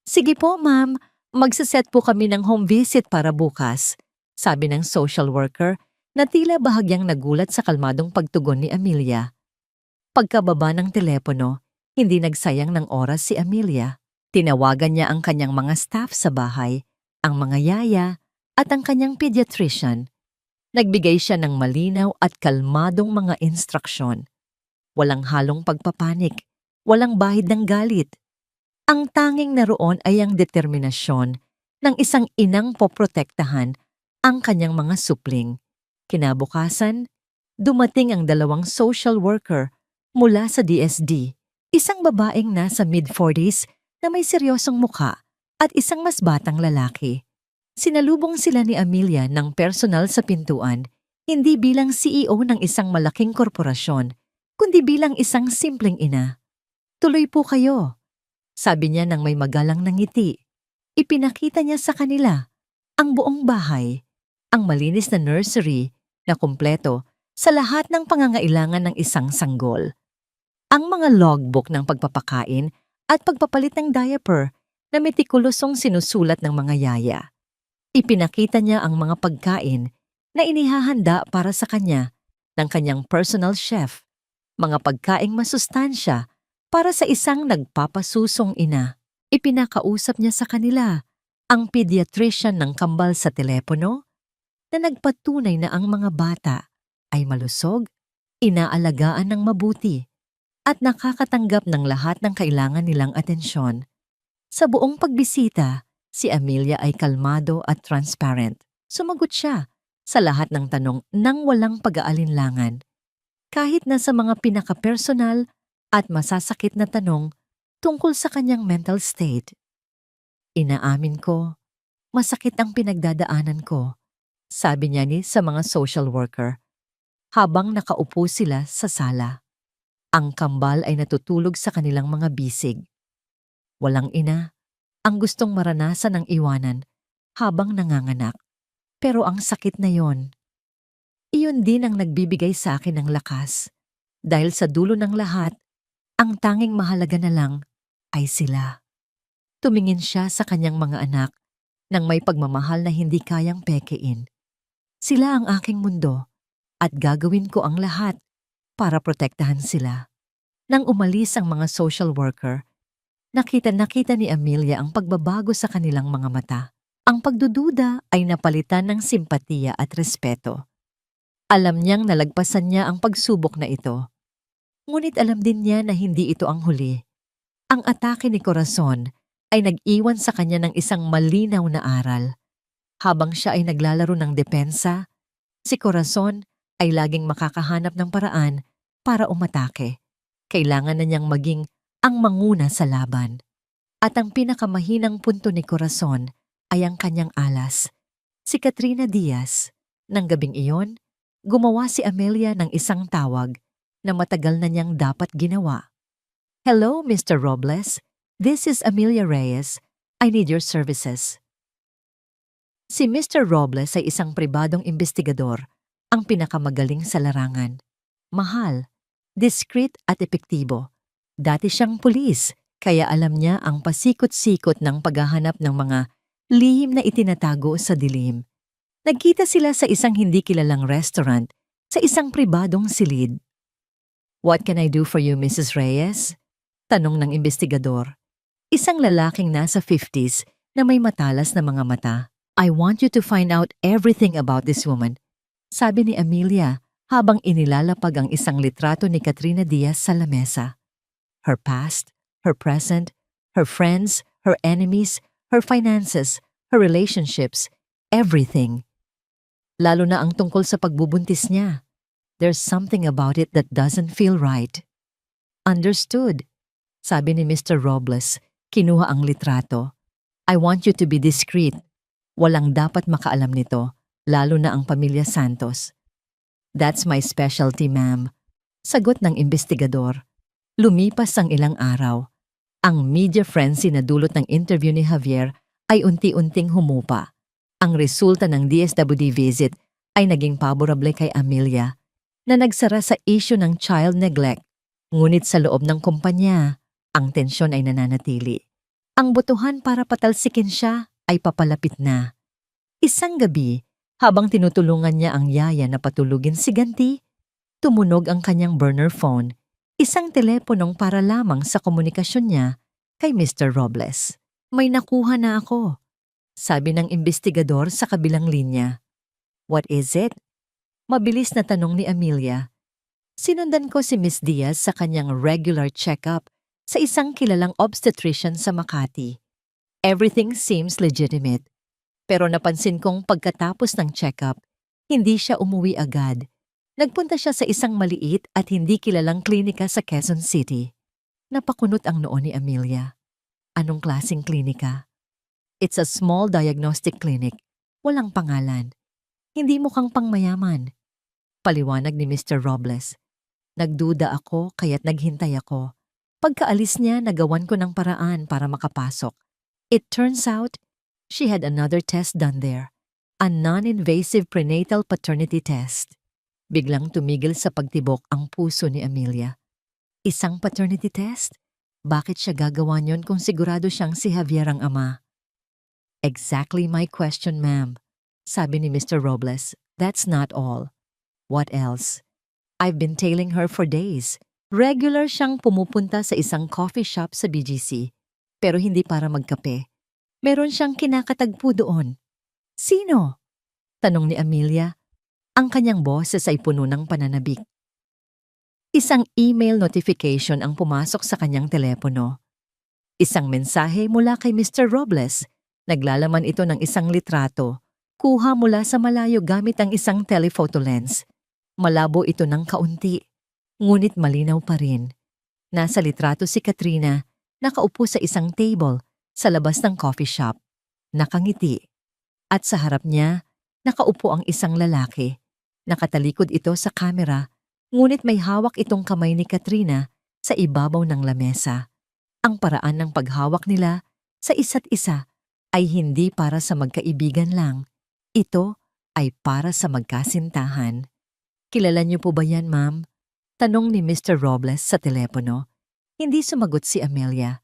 Sige po, ma'am. Magsaset po kami ng home visit para bukas, sabi ng social worker na tila bahagyang nagulat sa kalmadong pagtugon ni Amelia. Pagkababa ng telepono, hindi nagsayang ng oras si Amelia. Tinawagan niya ang kanyang mga staff sa bahay, ang mga yaya, at ang kanyang pediatrician. Nagbigay siya ng malinaw at kalmadong mga instruksyon. Walang halong pagpapanik, walang bahid ng galit. Ang tanging naroon ay ang determinasyon ng isang inang poprotektahan ang kanyang mga supling. Kinabukasan, dumating ang dalawang social worker mula sa DSD, isang babaeng nasa mid-40s na may seryosong mukha at isang mas batang lalaki. Sinalubong sila ni Amelia ng personal sa pintuan, hindi bilang CEO ng isang malaking korporasyon, kundi bilang isang simpleng ina. Tuloy po kayo, sabi niya nang may magalang na ngiti. Ipinakita niya sa kanila ang buong bahay, ang malinis na nursery na kumpleto sa lahat ng pangangailangan ng isang sanggol. Ang mga logbook ng pagpapakain at pagpapalit ng diaper na metikulosong sinusulat ng mga yaya. Ipinakita niya ang mga pagkain na inihahanda para sa kanya ng kanyang personal chef, mga pagkaing masustansya para sa isang nagpapasusong ina. Ipinakausap niya sa kanila ang pediatrician ng kambal sa telepono na nagpatunay na ang mga bata ay malusog, inaalagaan ng mabuti, at nakakatanggap ng lahat ng kailangan nilang atensyon. Sa buong pagbisita, si Amelia ay kalmado at transparent. Sumagot siya sa lahat ng tanong nang walang pag-aalinlangan. Kahit na sa mga pinaka-personal at masasakit na tanong tungkol sa kanyang mental state. Inaamin ko, masakit ang pinagdadaanan ko, sabi niya ni sa mga social worker, habang nakaupo sila sa sala. Ang kambal ay natutulog sa kanilang mga bisig. Walang ina ang gustong maranasan ng iwanan habang nanganganak. Pero ang sakit na yon, iyon din ang nagbibigay sa akin ng lakas. Dahil sa dulo ng lahat, ang tanging mahalaga na lang ay sila. Tumingin siya sa kanyang mga anak nang may pagmamahal na hindi kayang pekein. Sila ang aking mundo at gagawin ko ang lahat para protektahan sila. Nang umalis ang mga social worker, nakita ni Amelia ang pagbabago sa kanilang mga mata. Ang pagdududa ay napalitan ng simpatiya at respeto. Alam niyang nalagpasan niya ang pagsubok na ito. Ngunit alam din niya na hindi ito ang huli. Ang atake ni Corazon ay nag-iwan sa kanya ng isang malinaw na aral. Habang siya ay naglalaro ng depensa, si Corazon ay laging makakahanap ng paraan para umatake. Kailangan na niyang maging ang manguna sa laban. At ang pinakamahinang punto ni Corazon ay ang kanyang alas, si Katrina Diaz. Nang gabing iyon, gumawa si Amelia ng isang tawag na matagal na niyang dapat ginawa. Hello, Mr. Robles. This is Amelia Reyes. I need your services. Si Mr. Robles ay isang pribadong investigador, ang pinakamagaling sa larangan. Mahal, discreet at epektibo. Dati siyang pulis, Kaya alam niya ang pasikot-sikot ng paghahanap ng mga lihim na itinatago sa dilim. Nagkita sila sa isang hindi kilalang restaurant sa isang pribadong silid. "What can I do for you, Mrs. Reyes?" Tanong ng investigador. Isang lalaking nasa 50s na may matalas na mga mata. "I want you to find out everything about this woman," sabi ni Amelia habang inilalapag ang isang litrato ni Katrina Diaz sa lamesa. Her past, her present, her friends, her enemies, her finances, her relationships, everything. Lalo na ang tungkol sa pagbubuntis niya. There's something about it that doesn't feel right. "Understood," sabi ni Mr. Robles, kinuha ang litrato. "I want you to be discreet. Walang dapat makaalam nito, lalo na ang pamilya Santos." "That's my specialty, ma'am," sagot ng investigador. Lumipas ang ilang araw. Ang media frenzy na dulot ng interview ni Javier ay unti-unting humupa. Ang resulta ng DSWD visit ay naging paborable kay Amelia, na nagsara sa issue ng child neglect. Ngunit sa loob ng kumpanya, ang tensyon ay nananatili. Ang botohan para patalsikin siya ay papalapit na. Isang gabi, habang tinutulungan niya ang yaya na patulugin si Ganti, tumunog ang kanyang burner phone, isang teleponong para lamang sa komunikasyon niya kay Mr. Robles. "May nakuha na ako," sabi ng investigador sa kabilang linya. "What is it?" Mabilis na tanong ni Amelia. "Sinundan ko si Miss Diaz sa kanyang regular check-up sa isang kilalang obstetrician sa Makati. Everything seems legitimate. Pero napansin kong pagkatapos ng check-up, hindi siya umuwi agad. Nagpunta siya sa isang maliit at hindi kilalang klinika sa Quezon City." Napakunot ang noo ni Amelia. "Anong klaseng klinika?" "It's a small diagnostic clinic. Walang pangalan. Hindi mukhang pangmayaman," paliwanag ni Mr. Robles. "Nagduda ako kaya't naghintay ako. Pagkaalis niya, nagawan ko ng paraan para makapasok. It turns out, she had another test done there. A non-invasive prenatal paternity test." Biglang tumigil sa pagtibok ang puso ni Amelia. Isang paternity test? Bakit siya gagawa niyon kung sigurado siyang si Javier ang ama? "Exactly my question, ma'am," sabi ni Mr. Robles. "That's not all." "What else?" "I've been tailing her for days. Regular siyang pumupunta sa isang coffee shop sa BGC, pero hindi para magkape. Meron siyang kinakatagpo doon." "Sino?" tanong ni Amelia. Ang kanyang boses ay puno ng pananabik. Isang email notification ang pumasok sa kanyang telepono. Isang mensahe mula kay Mr. Robles. Naglalaman ito ng isang litrato, kuha mula sa malayo gamit ang isang telephoto lens. Malabo ito ng kaunti, ngunit malinaw pa rin. Nasa litrato si Katrina, nakaupo sa isang table sa labas ng coffee shop. Nakangiti. At sa harap niya, nakaupo ang isang lalaki. Nakatalikod ito sa kamera, ngunit may hawak itong kamay ni Katrina sa ibabaw ng lamesa. Ang paraan ng paghawak nila sa isa't isa ay hindi para sa magkaibigan lang. Ito ay para sa magkasintahan. "Kilala niyo po ba yan, ma'am?" tanong ni Mr. Robles sa telepono. Hindi sumagot si Amelia.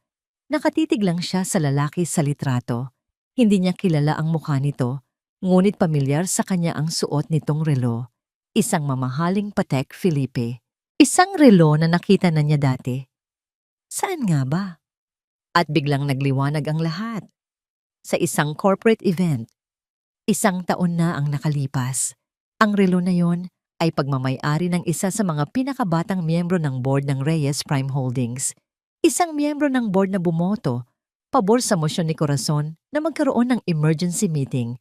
Nakatitig lang siya sa lalaki sa litrato. Hindi niya kilala ang mukha nito, ngunit pamilyar sa kanya ang suot nitong relo. Isang mamahaling Patek Philippe. Isang relo na nakita na niya dati. Saan nga ba? At biglang nagliwanag ang lahat. Sa isang corporate event. Isang taon na ang nakalipas. Ang relo na yon ay pagmamay-ari ng isa sa mga pinakabatang miyembro ng board ng Reyes Prime Holdings. Isang miyembro ng board na bumoto, pabor sa mosyon ni Corazon na magkaroon ng emergency meeting.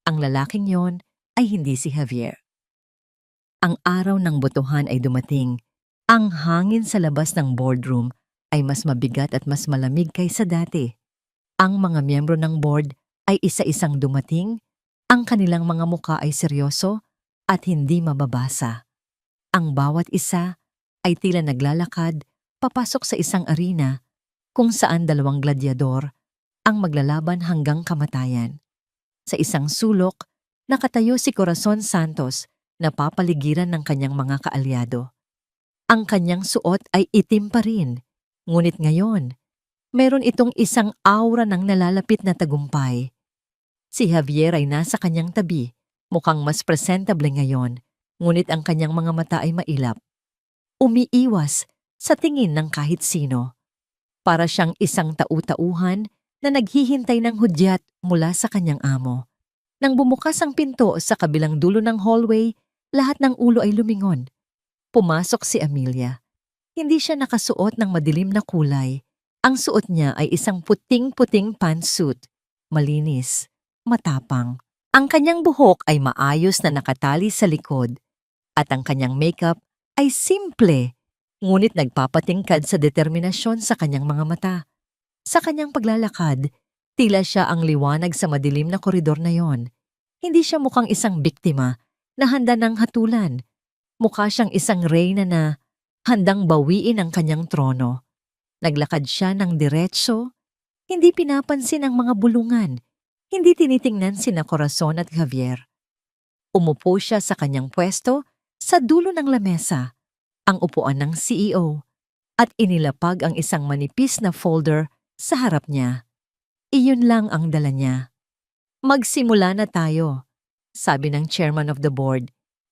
Ang lalaking yon ay hindi si Javier. Ang araw ng botohan ay dumating. Ang hangin sa labas ng boardroom ay mas mabigat at mas malamig kaysa dati. Ang mga miyembro ng board ay isa-isang dumating, ang kanilang mga muka ay seryoso at hindi mababasa. Ang bawat isa ay tila naglalakad papasok sa isang arena kung saan dalawang gladyador ang maglalaban hanggang kamatayan. Sa isang sulok, nakatayo si Corazon Santos na papaligiran ng kanyang mga kaalyado. Ang kanyang suot ay itim pa rin, ngunit ngayon, Meron itong isang aura ng nalalapit na tagumpay. Si Javier ay nasa kanyang tabi, mukhang mas presentable ngayon, ngunit ang kanyang mga mata ay mailap. Umiiwas sa tingin ng kahit sino. Para siyang isang tau-tauhan na naghihintay ng hudyat mula sa kanyang amo. Nang bumukas ang pinto sa kabilang dulo ng hallway, lahat ng ulo ay lumingon. Pumasok si Amelia. Hindi siya nakasuot ng madilim na kulay. Ang suot niya ay isang puting-puting pantsuit. Malinis, matapang. Ang kanyang buhok ay maayos na nakatali sa likod. At ang kanyang makeup ay simple, ngunit nagpapatingkad sa determinasyon sa kanyang mga mata. Sa kanyang paglalakad, tila siya ang liwanag sa madilim na koridor na yon. Hindi siya mukhang isang biktima na handa ng hatulan. Mukha siyang isang reyna na handang bawiin ang kanyang trono. Naglakad siya ng diretso, hindi pinapansin ang mga bulungan, hindi tinitingnan sina Corazon at Javier. Umupo siya sa kanyang pwesto sa dulo ng lamesa, ang upuan ng CEO, at inilapag ang isang manipis na folder sa harap niya. Iyon lang ang dala niya. Magsimula na tayo, sabi ng chairman of the board.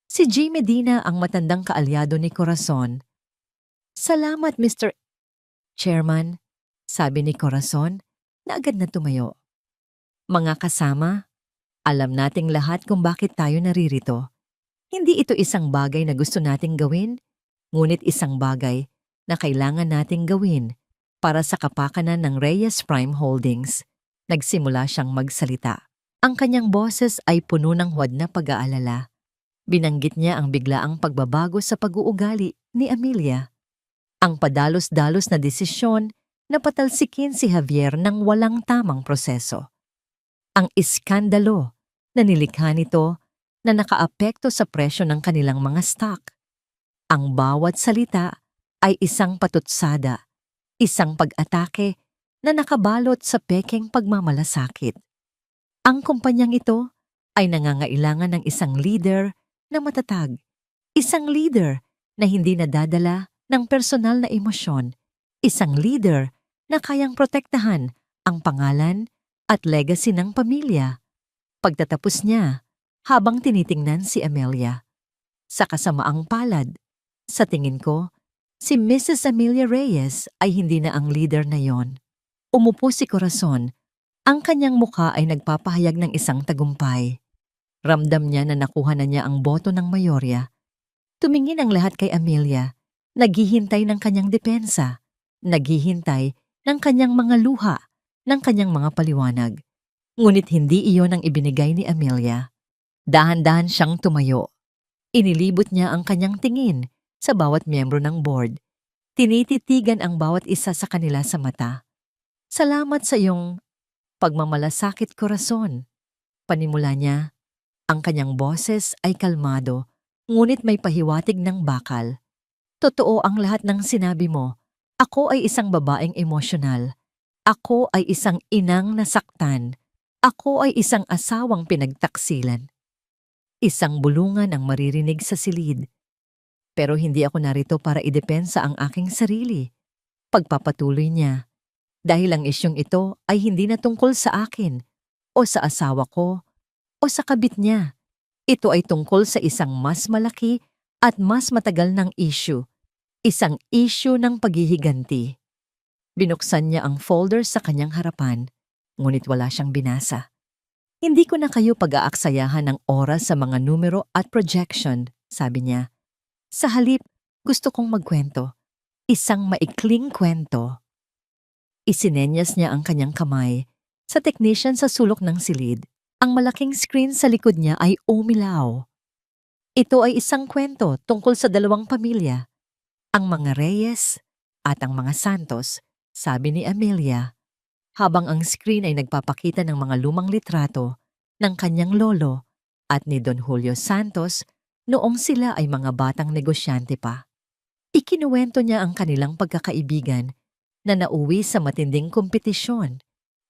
Si G. Medina ang matandang kaalyado ni Corazon. Salamat, Mr. Chairman, sabi ni Corazon na agad na tumayo. Mga kasama, alam nating lahat kung bakit tayo naririto. Hindi ito isang bagay na gusto nating gawin, ngunit isang bagay na kailangan nating gawin para sa kapakanan ng Reyes Prime Holdings. Nagsimula siyang magsalita. Ang kanyang boses ay puno ng huwad na pag-aalala. Binanggit niya ang biglaang pagbabago sa pag-uugali ni Amelia. Ang padalos-dalos na desisyon na patalsikin si Javier ng walang tamang proseso. Ang iskandalo na nilikha nito na nakaapekto sa presyo ng kanilang mga stock. Ang bawat salita ay isang patutsada, isang pag-atake na nakabalot sa pekeng pagmamalasakit. Ang kumpanyang ito ay nangangailangan ng isang leader na matatag, isang leader na hindi nadadala ng personal na emosyon, isang leader na kayang protektahan ang pangalan at legacy ng pamilya. Pagtatapos niya, habang tinitingnan si Amelia. Sa kasamaang palad, sa tingin ko, si Mrs. Amelia Reyes ay hindi na ang leader na yon. Umupo si Corazon. Ang kanyang mukha ay nagpapahayag ng isang tagumpay. Ramdam niya na nakuha na niya ang boto ng mayorya. Tumingin ang lahat kay Amelia. Naghihintay ng kanyang depensa, naghihintay ng kanyang mga luha, ng kanyang mga paliwanag. Ngunit hindi iyon ang ibinigay ni Amelia. Dahan-dahan siyang tumayo. Inilibot niya ang kanyang tingin sa bawat miyembro ng board. Tinititigan ang bawat isa sa kanila sa mata. Salamat sa iyong pagmamalasakit, Corazon. Panimula niya, ang kanyang boses ay kalmado, ngunit may pahiwatig ng bakal. Totoo ang lahat ng sinabi mo. Ako ay isang babaeng emosyonal. Ako ay isang inang nasaktan. Ako ay isang asawang pinagtaksilan. Isang bulungan ang maririnig sa silid. Pero hindi ako narito para idepensa ang aking sarili. Pagpapatuloy niya. Dahil ang isyong ito ay hindi na tungkol sa akin, o sa asawa ko, o sa kabit niya. Ito ay tungkol sa isang mas malaki at mas matagal ng issue. Isang issue ng paghihiganti. Binuksan niya ang folder sa kanyang harapan, ngunit wala siyang binasa. Hindi ko na kayo pag-aaksayahan ng oras sa mga numero at projection, sabi niya. Sa halip, gusto kong magkwento. Isang maikling kwento. Isinenyas niya ang kanyang kamay sa technician sa sulok ng silid. Ang malaking screen sa likod niya ay umilaw. Ito ay isang kwento tungkol sa dalawang pamilya, ang mga Reyes at ang mga Santos, sabi ni Amelia, habang ang screen ay nagpapakita ng mga lumang litrato ng kanyang lolo at ni Don Julio Santos noong sila ay mga batang negosyante pa. Ikinuwento niya ang kanilang pagkakaibigan na nauwi sa matinding kompetisyon.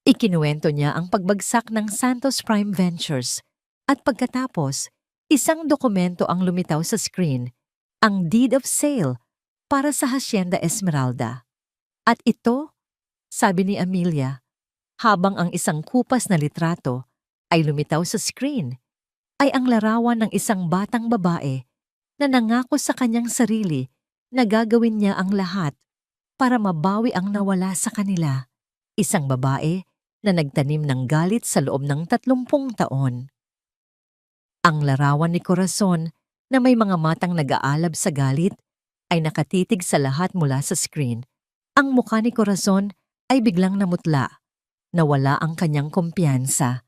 Ikinuwento niya ang pagbagsak ng Santos Prime Ventures at pagkatapos, isang dokumento ang lumitaw sa screen, ang deed of sale para sa Hacienda Esmeralda. At ito sabi ni Amelia, habang ang isang kupas na litrato ay lumitaw sa screen, ay ang larawan ng isang batang babae na nangako sa kanyang sarili na gagawin niya ang lahat para mabawi ang nawala sa kanila. Isang babae na nagtanim ng galit sa loob ng 30 taon. Ang larawan ni Corazon na may mga matang nag-aalab sa galit ay nakatitig sa lahat mula sa screen. Ang mukha ni Corazon ay biglang namutla. Nawala ang kanyang kumpiyansa.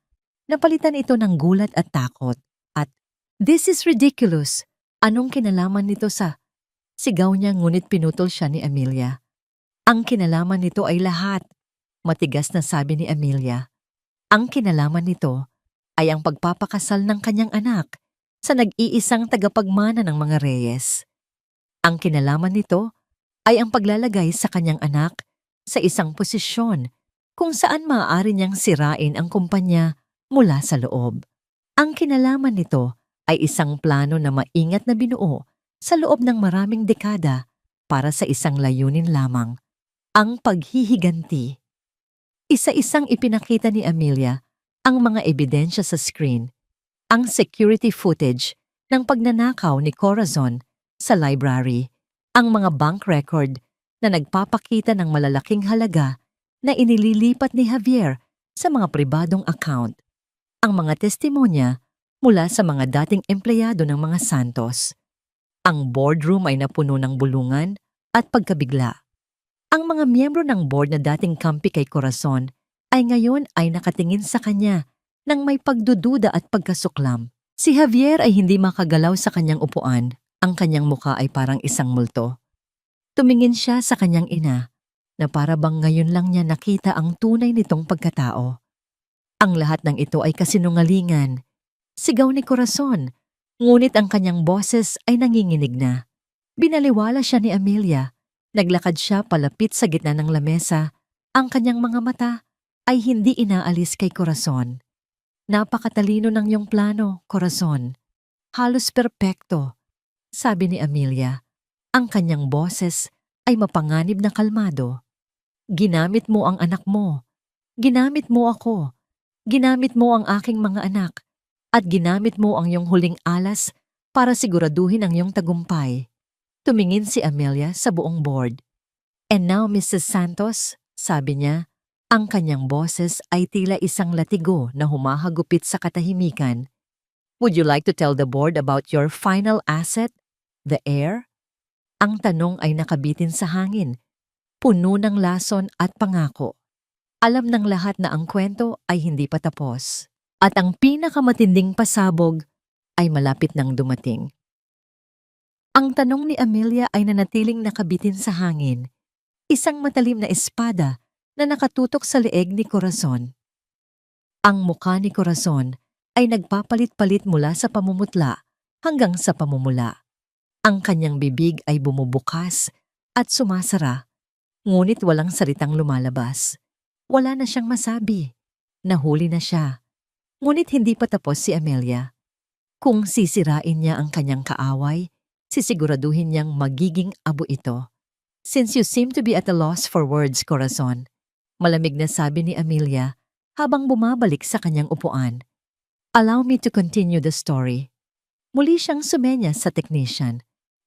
Napalitan ito ng gulat at takot. At, "This is ridiculous! Anong kinalaman nito sa..." Sigaw niya ngunit pinutol siya ni Amelia. "Ang kinalaman nito ay lahat," matigas na sabi ni Amelia. "Ang kinalaman nito ay ang pagpapakasal ng kanyang anak sa nag-iisang tagapagmana ng mga Reyes. Ang kinalaman nito ay ang paglalagay sa kanyang anak sa isang posisyon kung saan maaari niyang sirain ang kumpanya mula sa loob. Ang kinalaman nito ay isang plano na maingat na binuo sa loob ng maraming dekada para sa isang layunin lamang, ang paghihiganti." Isa-isang ipinakita ni Amelia ang mga ebidensya sa screen, ang security footage ng pagnanakaw ni Corazon sa library, ang mga bank record na nagpapakita ng malalaking halaga na inililipat ni Javier sa mga pribadong account, ang mga testimonya mula sa mga dating empleyado ng mga Santos. Ang boardroom ay napuno ng bulungan at pagkabigla. Ang mga miyembro ng board na dating kampi kay Corazon ay ngayon ay nakatingin sa kanya nang may pagdududa at pagkasuklam. Si Javier ay hindi makagalaw sa kanyang upuan. Ang kanyang mukha ay parang isang multo. Tumingin siya sa kanyang ina na para bang ngayon lang niya nakita ang tunay nitong pagkatao. Ang lahat ng ito ay kasinungalingan. Sigaw ni Corazon, ngunit ang kanyang boses ay nanginginig na. Binaliwala siya ni Amelia. Naglakad siya palapit sa gitna ng lamesa. Ang kanyang mga mata ay hindi inaalis kay Corazon. "Napakatalino ng iyong plano, Corazon. Halos perpekto," sabi ni Amelia. Ang kanyang boses ay mapanganib na kalmado. "Ginamit mo ang anak mo. Ginamit mo ako. Ginamit mo ang aking mga anak. At ginamit mo ang iyong huling alas para siguraduhin ang iyong tagumpay." Tumingin si Amelia sa buong board. "And now, Mrs. Santos," sabi niya, ang kanyang boses ay tila isang latigo na humahagupit sa katahimikan. "Would you like to tell the board about your final asset, the heir?" Ang tanong ay nakabitin sa hangin, puno ng lason at pangako. Alam ng lahat na ang kwento ay hindi pa tapos. At ang pinakamatinding pasabog ay malapit nang dumating. Ang tanong ni Amelia ay nanatiling nakabitin sa hangin, isang matalim na espada na nakatutok sa leeg ni Corazon. Ang mukha ni Corazon ay nagpapalit-palit mula sa pamumutla hanggang sa pamumula. Ang kanyang bibig ay bumubukas at sumasara, ngunit walang salitang lumalabas. Wala na siyang masabi. Nahuli na siya. Ngunit hindi pa tapos si Amelia. Kung sisirain niya ang kanyang kaaway, sisiguraduhin niyang magiging abo ito. "Since you seem to be at a loss for words, Corazon," malamig na sabi ni Amelia habang bumabalik sa kanyang upuan, "allow me to continue the story." Muli siyang sumenya sa technician.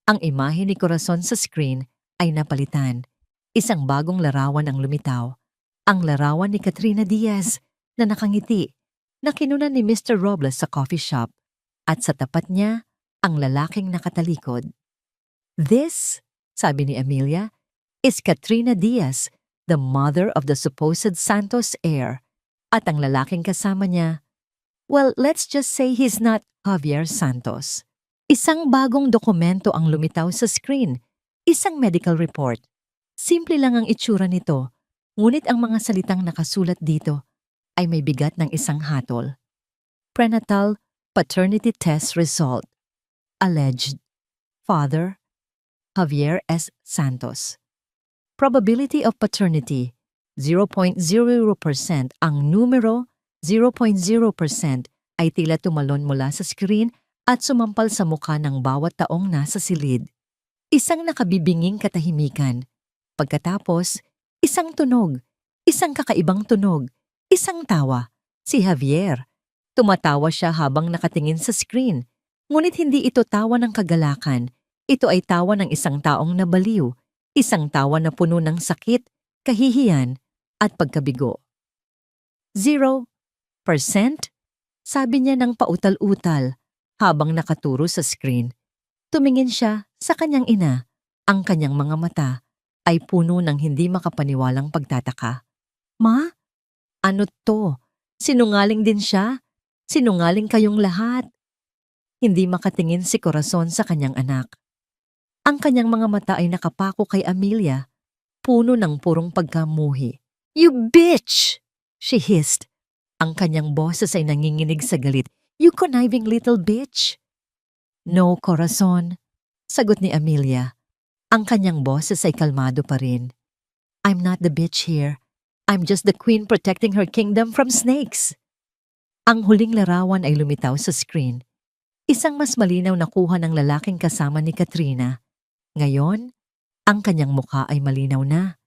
Ang imahe ni Corazon sa screen ay napalitan. Isang bagong larawan ang lumitaw. Ang larawan ni Katrina Diaz na nakangiti, na kinunan ni Mr. Robles sa coffee shop, at sa tapat niya ang lalaking nakatalikod. "This," sabi ni Amelia, "is Katrina Diaz, the mother of the supposed Santos heir." At ang lalaking kasama niya, well, let's just say he's not Javier Santos. Isang bagong dokumento ang lumitaw sa screen, isang medical report. Simple lang ang itsura nito, ngunit ang mga salitang nakasulat dito ay may bigat ng isang hatol. Prenatal paternity test result. Alleged. Father, Javier S. Santos. Probability of paternity, 0.00%. Ang numero, 0.0%, ay tila tumalon mula sa screen at sumampal sa mukha ng bawat taong nasa silid. Isang nakabibinging katahimikan. Pagkatapos, isang tunog, Isang kakaibang tunog, isang tawa. Si Javier. Tumatawa siya habang nakatingin sa screen. Ngunit hindi ito tawa ng kagalakan. Ito ay tawa ng isang taong nabaliw. Isang tawa na puno ng sakit, kahihiyan, at pagkabigo. 0%? Sabi niya ng pautal-utal habang nakaturo sa screen. Tumingin siya sa kanyang ina. Ang kanyang mga mata ay puno ng hindi makapaniwalang pagtataka. Ma? Ano to? Sinungaling din siya? Sinungaling kayong lahat? Hindi makatingin si Corazon sa kanyang anak. Ang kanyang mga mata ay nakapako kay Amelia, puno ng purong pagkamuhi. You bitch! She hissed. Ang kanyang boses ay nanginginig sa galit. You conniving little bitch! No, Corazon. Sagot ni Amelia. Ang kanyang boses ay kalmado pa rin. I'm not the bitch here. I'm just the queen protecting her kingdom from snakes. Ang huling larawan ay lumitaw sa screen. Isang mas malinaw na kuha ng lalaking kasama ni Katrina. Ngayon, ang kanyang mukha ay malinaw na.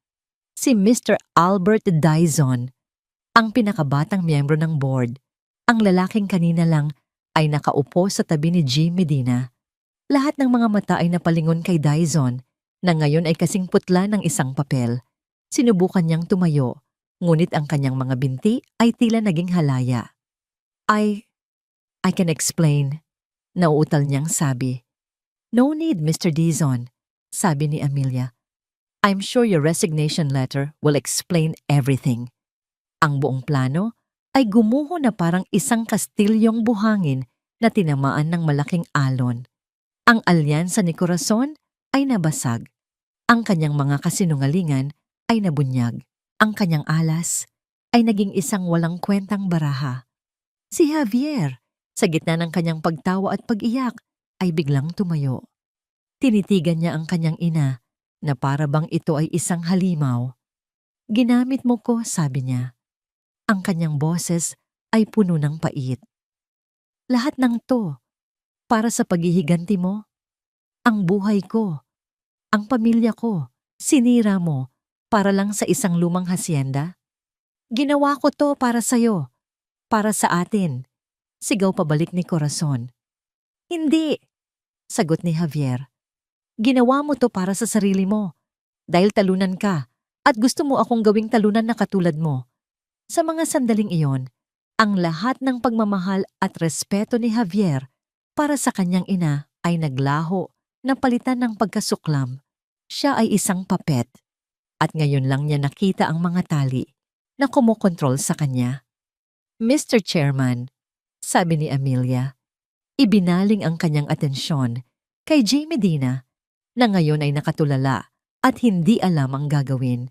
Si Mr. Albert Dizon, ang pinakabatang miyembro ng board. Ang lalaking kanina lang ay nakaupo sa tabi ni G. Medina. Lahat ng mga mata ay napalingon kay Dizon, na ngayon ay kasing putla ng isang papel. Sinubukan niyang tumayo, ngunit ang kanyang mga binti ay tila naging halaya. I can explain, nauutal niyang sabi. No need, Mr. Dizon, sabi ni Amelia. I'm sure your resignation letter will explain everything. Ang buong plano ay gumuho na parang isang kastilyong buhangin na tinamaan ng malaking alon. Ang alyansa ni Corazon ay nabasag. Ang kanyang mga kasinungalingan ay nabunyag. Ang kanyang alas ay naging isang walang kwentang baraha. Si Javier, sa gitna ng kanyang pagtawa at pag-iyak, ay biglang tumayo. Tinitigan niya ang kanyang ina na para bang ito ay isang halimaw. Ginamit mo ko, sabi niya. Ang kanyang boses ay puno ng pait. Lahat ng to, para sa paghihiganti mo. Ang buhay ko, ang pamilya ko, sinira mo para lang sa isang lumang hasyenda. Ginawa ko to para sa'yo, para sa atin. Sigaw pabalik ni Corazon. Hindi, sagot ni Javier. Ginawa mo to para sa sarili mo, dahil talunan ka at gusto mo akong gawing talunan na katulad mo. Sa mga sandaling iyon, ang lahat ng pagmamahal at respeto ni Javier para sa kanyang ina ay naglaho na palitan ng pagkasuklam. Siya ay isang papet at ngayon lang niya nakita ang mga tali na kumokontrol sa kanya. Mr. Chairman, sabi ni Amelia, ibinaling ang kanyang atensyon kay J. Medina na ngayon ay nakatulala at hindi alam ang gagawin.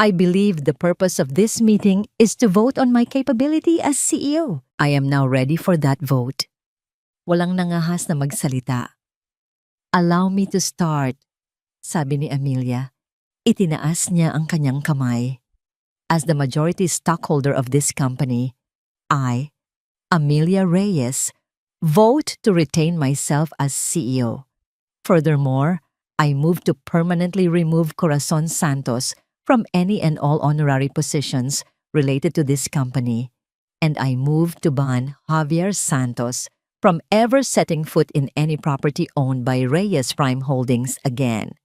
I believe the purpose of this meeting is to vote on my capability as CEO. I am now ready for that vote. Walang nangahas na magsalita. Allow me to start, sabi ni Amelia. Itinaas niya ang kanyang kamay. As the majority stockholder of this company, I, Amelia Reyes, vote to retain myself as CEO. Furthermore, I move to permanently remove Corazon Santos from any and all honorary positions related to this company, and I move to ban Javier Santos from ever setting foot in any property owned by Reyes Prime Holdings again.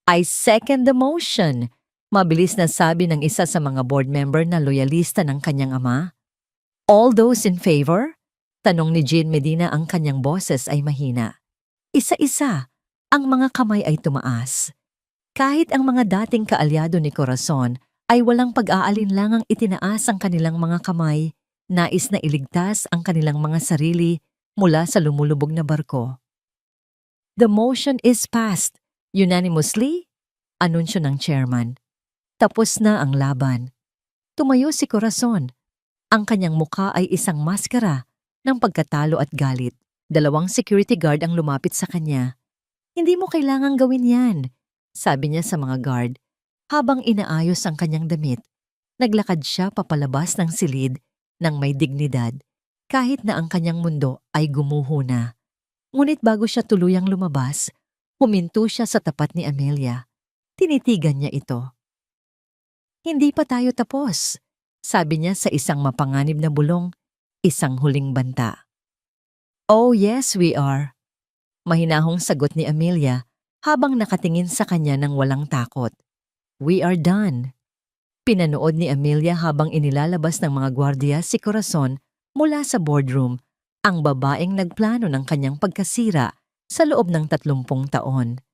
I second the motion, mabilis na sabi ng isa sa mga board member na loyalista ng kanyang ama. All those in favor? Tanong ni Jean Medina, ang kanyang boses ay mahina. Isa-isa, ang mga kamay ay tumaas. Kahit ang mga dating kaalyado ni Corazon ay walang pag-aalinlangang itinaas ang kanilang mga kamay, nais na iligtas ang kanilang mga sarili mula sa lumulubog na barko. The motion is passed unanimously, anunsyo ng chairman. Tapos na ang laban. Tumayo si Corazon. Ang kanyang mukha ay isang maskara ng pagkatalo at galit. 2 security guard ang lumapit sa kanya. Hindi mo kailangang gawin yan, sabi niya sa mga guard. Habang inaayos ang kanyang damit, naglakad siya papalabas ng silid ng may dignidad, kahit na ang kanyang mundo ay gumuho na. Ngunit bago siya tuluyang lumabas, huminto siya sa tapat ni Amelia. Tinitigan niya ito. Hindi pa tayo tapos, sabi niya sa isang mapanganib na bulong, isang huling banta. Oh yes, we are. Mahinahong sagot ni Amelia habang nakatingin sa kanya ng walang takot. We are done. Pinanood ni Amelia habang inilalabas ng mga gwardiya si Corazon mula sa boardroom, ang babaeng nagplano ng kanyang pagkasira sa loob ng 30 taon.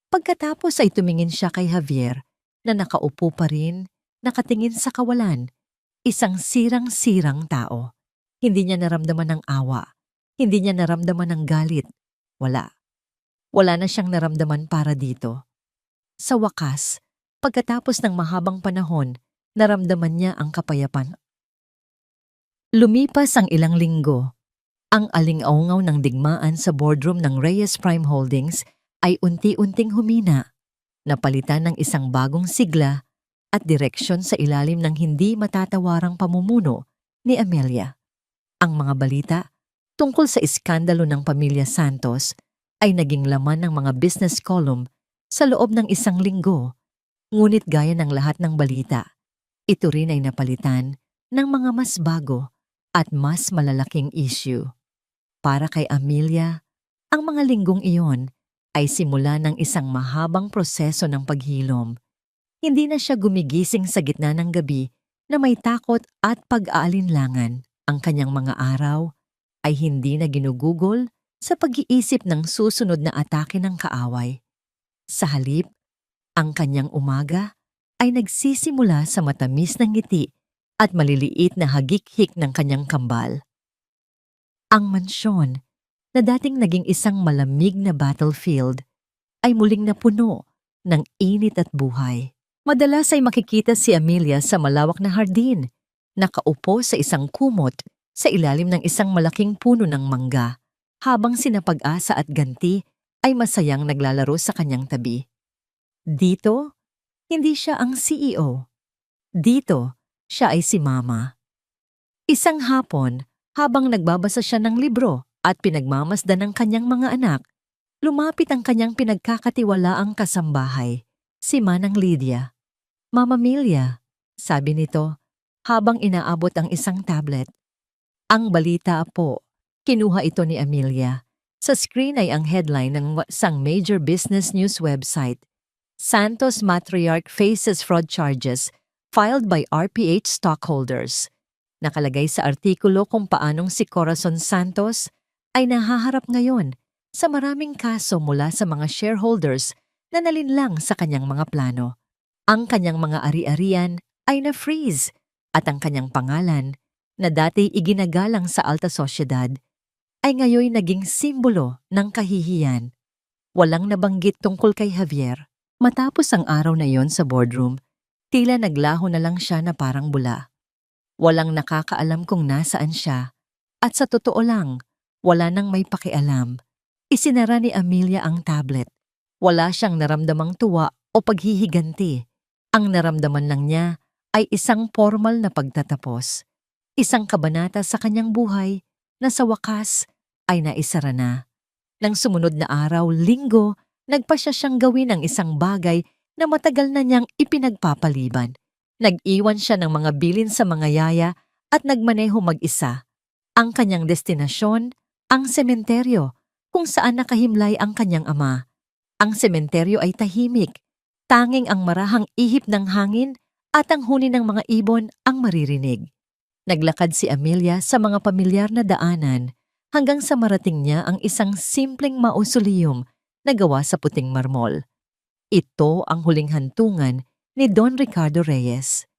Pagkatapos ay tumingin siya kay Javier na nakaupo pa rin, nakatingin sa kawalan, isang sirang-sirang tao. Hindi niya naramdaman ng awa, hindi niya naramdaman ng galit. Wala. Wala na siyang naramdaman para dito. Sa wakas, pagkatapos ng mahabang panahon, naramdaman niya ang kapayapaan. Lumipas ang ilang linggo. Ang aling-aungaw ng digmaan sa boardroom ng Reyes Prime Holdings ay unti-unting humina, napalitan ng isang bagong sigla at direksyon sa ilalim ng hindi matatawarang pamumuno ni Amelia. Ang mga balita tungkol sa iskandalo ng pamilya Santos ay naging laman ng mga business column sa loob ng isang linggo. Ngunit gaya ng lahat ng balita, ito rin ay napalitan ng mga mas bago at mas malalaking issue. Para kay Amelia, ang mga linggong iyon ay simula ng isang mahabang proseso ng paghilom. Hindi na siya gumigising sa gitna ng gabi na may takot at pag-aalinlangan. Ang kanyang mga araw ay hindi na ginugugol sa pag-iisip ng susunod na atake ng kaaway. Sa halip, ang kanyang umaga ay nagsisimula sa matamis na ngiti at maliliit na hagik-hik ng kanyang kambal. Ang mansyon, na dating naging isang malamig na battlefield, ay muling napuno ng init at buhay. Madalas ay makikita si Amelia sa malawak na hardin, nakaupo sa isang kumot sa ilalim ng isang malaking puno ng mangga, habang sina Pag-asa at Ganti ay masayang naglalaro sa kanyang tabi. Dito, hindi siya ang CEO. Dito, siya ay si Mama. Isang hapon, habang nagbabasa siya ng libro at pinagmamasdan ng kanyang mga anak, lumapit ang kanyang pinagkakatiwalaang kasambahay, si Manang Lydia. Mama Amelia, sabi nito, habang inaabot ang isang tablet. Ang balita po, kinuha ito ni Amelia. Sa screen ay ang headline ng isang major business news website. Santos Matriarch faces fraud charges filed by RPH stockholders. Nakalagay sa artikulo kung paanong si Corazon Santos ay nahaharap ngayon sa maraming kaso mula sa mga shareholders na nalinlang sa kanyang mga plano. Ang kanyang mga ari-arian ay na-freeze at ang kanyang pangalan na dati iginagalang sa alta sosyedad ay ngayon naging simbolo ng kahihiyan. Walang nabanggit tungkol kay Javier. Matapos ang araw na iyon sa boardroom, tila naglaho na lang siya na parang bula. Walang nakakaalam kung nasaan siya at sa totoo lang, wala nang may pakialam. Isinara ni Amelia ang tablet. Wala siyang naramdamang tuwa o paghihiganti. Ang naramdaman lang niya ay isang formal na pagtatapos. Isang kabanata sa kanyang buhay na sa wakas ay naisara na. Nang sumunod na araw, linggo, nagpasya siyang gawin ang isang bagay na matagal na niyang ipinagpapaliban. Nag-iwan siya ng mga bilin sa mga yaya at nagmaneho mag-isa. Ang kanyang destinasyon, ang sementeryo, kung saan nakahimlay ang kanyang ama. Ang sementeryo ay tahimik. Tanging ang marahang ihip ng hangin at ang huni ng mga ibon ang maririnig. Naglakad si Amelia sa mga pamilyar na daanan hanggang sa marating niya ang isang simpleng mausoleum na gawa sa puting marmol. Ito ang huling hantungan ni Don Ricardo Reyes.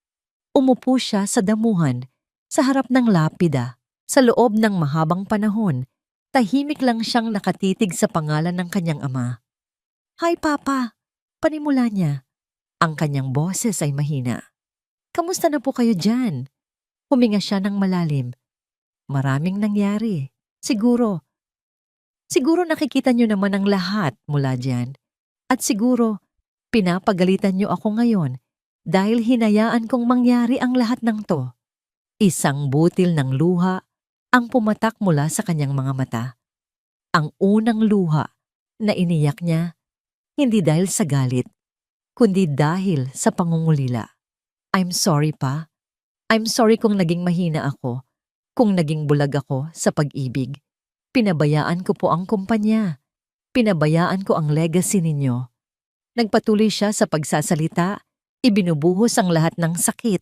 Umupo siya sa damuhan, sa harap ng lapida, sa loob ng mahabang panahon. Tahimik lang siyang nakatitig sa pangalan ng kanyang ama. "Hi, Papa!" Panimula niya. Ang kanyang boses ay mahina. "Kamusta na po kayo dyan?" Huminga siya ng malalim. "Maraming nangyari. Siguro nakikita niyo naman ang lahat mula dyan. At siguro, pinapagalitan niyo ako ngayon dahil hinayaan kong mangyari ang lahat ng to." Isang butil ng luha ang pumatak mula sa kanyang mga mata. Ang unang luha na iniyak niya, hindi dahil sa galit, kundi dahil sa pangungulila. I'm sorry pa. I'm sorry kung naging mahina ako, kung naging bulag ako sa pag-ibig. Pinabayaan ko po ang kumpanya. Pinabayaan ko ang legacy ninyo. Nagpatuloy siya sa pagsasalita, ibinubuhos ang lahat ng sakit,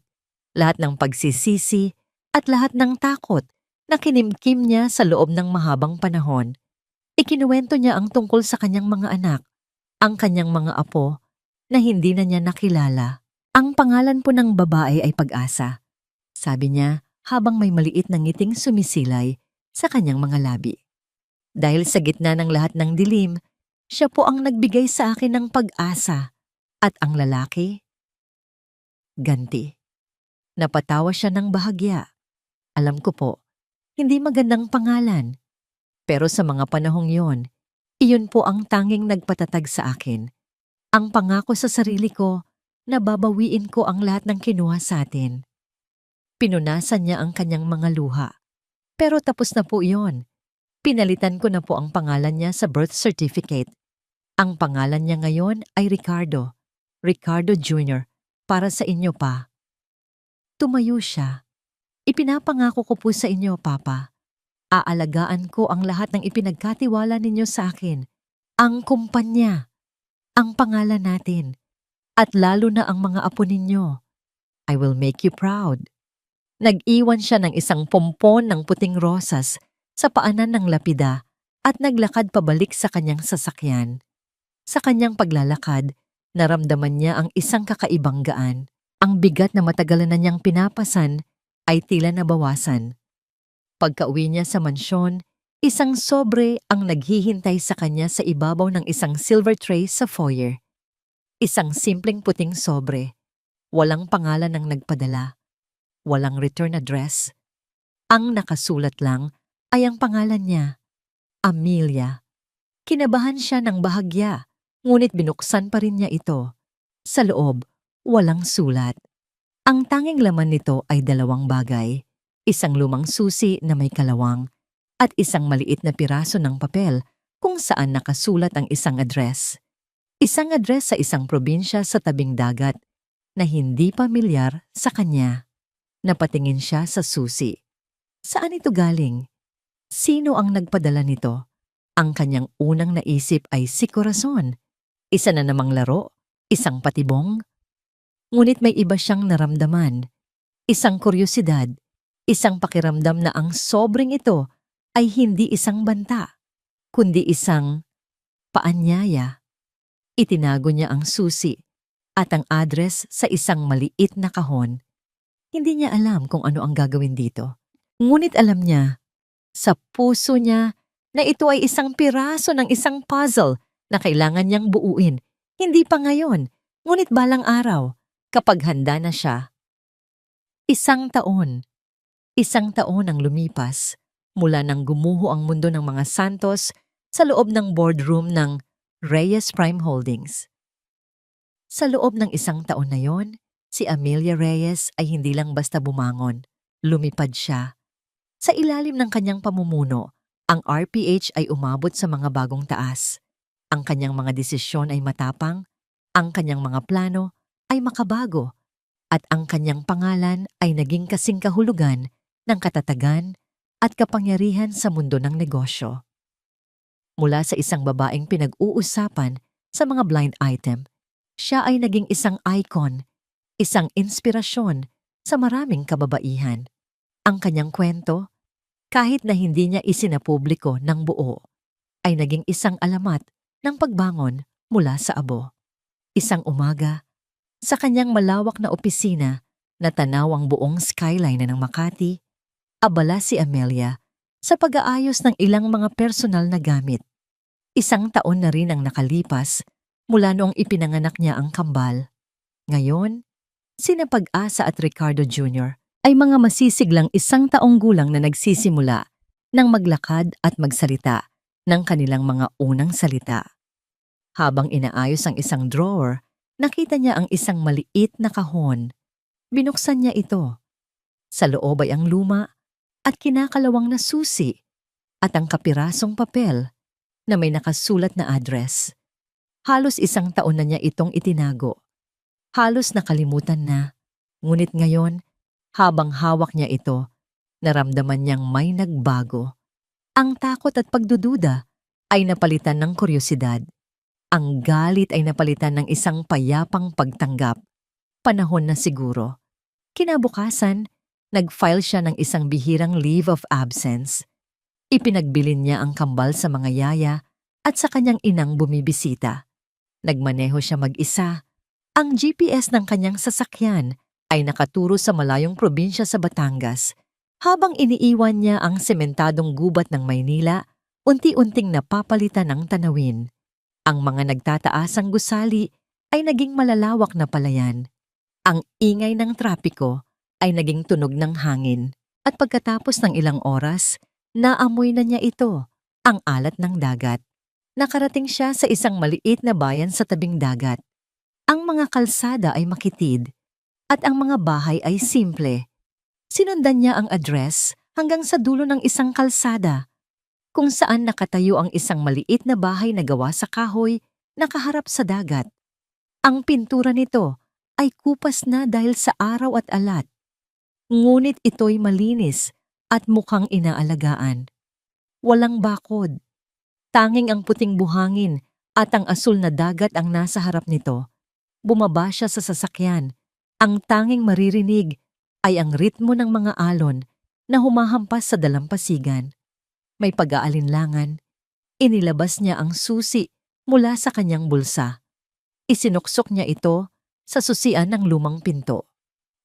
lahat ng pagsisisi, at lahat ng takot na kinimkim niya sa loob ng mahabang panahon. Ikinuwento niya ang tungkol sa kanyang mga anak, ang kanyang mga apo, na hindi na niya nakilala. Ang pangalan po ng babae ay Pag-asa. Sabi niya habang may maliit na ngiting sumisilay sa kanyang mga labi. Dahil sa gitna ng lahat ng dilim, siya po ang nagbigay sa akin ng pag-asa. At ang lalaki? Ganti. Napatawa siya ng bahagya. Alam ko po, hindi magandang pangalan. Pero sa mga panahong yon, iyon po ang tanging nagpatatag sa akin. Ang pangako sa sarili ko na babawiin ko ang lahat ng kinuha sa atin. Pinunasan niya ang kanyang mga luha. Pero tapos na po iyon. Pinalitan ko na po ang pangalan niya sa birth certificate. Ang pangalan niya ngayon ay Ricardo. Ricardo Jr. Para sa inyo pa. Tumayo siya. Ipinapangako ko po sa inyo, Papa. Aalagaan ko ang lahat ng ipinagkatiwala ninyo sa akin. Ang kumpanya. Ang pangalan natin. At lalo na ang mga apo ninyo. I will make you proud. Nag-iwan siya ng isang pompon ng puting rosas sa paanan ng lapida at naglakad pabalik sa kanyang sasakyan. Sa kanyang paglalakad, naramdaman niya ang isang kakaibang gaan. Ang bigat na matagalan na niyang pinapasan ay tila nabawasan. Pagkauwi niya sa mansyon, isang sobre ang naghihintay sa kanya sa ibabaw ng isang silver tray sa foyer. Isang simpleng puting sobre. Walang pangalan ng nagpadala. Walang return address. Ang nakasulat lang ay ang pangalan niya, Amelia. Kinabahan siya ng bahagya, ngunit binuksan pa rin niya ito. Sa loob, walang sulat. Ang tanging laman nito ay dalawang bagay, isang lumang susi na may kalawang at isang maliit na piraso ng papel kung saan nakasulat ang isang address. Isang address sa isang probinsya sa tabing dagat na hindi pamilyar sa kanya. Napatingin siya sa susi. Saan ito galing? Sino ang nagpadala nito? Ang kanyang unang naisip ay si Corazon. Isa na namang laro, isang patibong. Ngunit may iba siyang naramdaman. Isang kuryosidad, isang pakiramdam na ang sobreng ito ay hindi isang banta, kundi isang paanyaya. Itinago niya ang susi at ang address sa isang maliit na kahon. Hindi niya alam kung ano ang gagawin dito. Ngunit alam niya, sa puso niya, na ito ay isang piraso ng isang puzzle na kailangan niyang buuin. Hindi pa ngayon, ngunit balang araw, kapag handa na siya. Isang taon ang lumipas mula nang gumuho ang mundo ng mga Santos sa loob ng boardroom ng Reyes Prime Holdings. Sa loob ng isang taon na yon, si Amelia Reyes ay hindi lang basta bumangon, lumipad siya. Sa ilalim ng kanyang pamumuno, ang RPH ay umabot sa mga bagong taas. Ang kanyang mga desisyon ay matapang, ang kanyang mga plano ay makabago, at ang kanyang pangalan ay naging kasing kahulugan ng katatagan at kapangyarihan sa mundo ng negosyo. Mula sa isang babaeng pinag-uusapan sa mga blind item, siya ay naging isang icon, isang inspirasyon sa maraming kababaihan. Ang kanyang kwento, kahit na hindi niya isinapubliko ng buo, ay naging isang alamat ng pagbangon mula sa abo. Isang umaga, sa kanyang malawak na opisina na tanaw ang buong skyline ng Makati, abala si Amelia sa pag-aayos ng ilang mga personal na gamit. Isang taon na rin ang nakalipas mula noong ipinanganak niya ang kambal. Ngayon, sina Pag-asa at Ricardo Jr. ay mga masisiglang isang taong gulang na nagsisimula ng maglakad at magsalita ng kanilang mga unang salita. Habang inaayos ang isang drawer, nakita niya ang isang maliit na kahon. Binuksan niya ito. Sa loob ay ang luma at kinakalawang na susi at ang kapirasong papel na may nakasulat na address. Halos isang taon na niya itong itinago. Halos nakalimutan na, Ngunit ngayon, habang hawak niya ito, naramdaman niyang may nagbago. Ang takot at pagdududa ay napalitan ng kuryosidad. Ang galit ay napalitan ng isang payapang pagtanggap. Panahon na siguro. Kinabukasan, nag-file siya ng isang bihirang leave of absence. Ipinagbilin niya ang kambal sa mga yaya at sa kanyang inang bumibisita. Nagmaneho siya mag-isa. Ang GPS ng kanyang sasakyan ay nakaturo sa malayong probinsya sa Batangas. Habang iniiwan niya ang sementadong gubat ng Maynila, unti-unting napapalitan ng tanawin. Ang mga nagtataasang gusali ay naging malalawak na palayan. Ang ingay ng trapiko ay naging tunog ng hangin. At pagkatapos ng ilang oras, naamoy na niya ito, ang alat ng dagat. Nakarating siya sa isang maliit na bayan sa tabing dagat. Ang mga kalsada ay makitid at ang mga bahay ay simple. Sinundan niya ang address hanggang sa dulo ng isang kalsada, kung saan nakatayo ang isang maliit na bahay na gawa sa kahoy nakaharap sa dagat. Ang pintura nito ay kupas na dahil sa araw at alat. Ngunit ito'y malinis at mukhang inaalagaan. Walang bakod. Tanging ang puting buhangin at ang asul na dagat ang nasa harap nito. Bumaba siya sa sasakyan. Ang tanging maririnig ay ang ritmo ng mga alon na humahampas sa dalampasigan. May pag-aalinlangan. Inilabas niya ang susi mula sa kanyang bulsa. Isinuksok niya ito sa susian ng lumang pinto.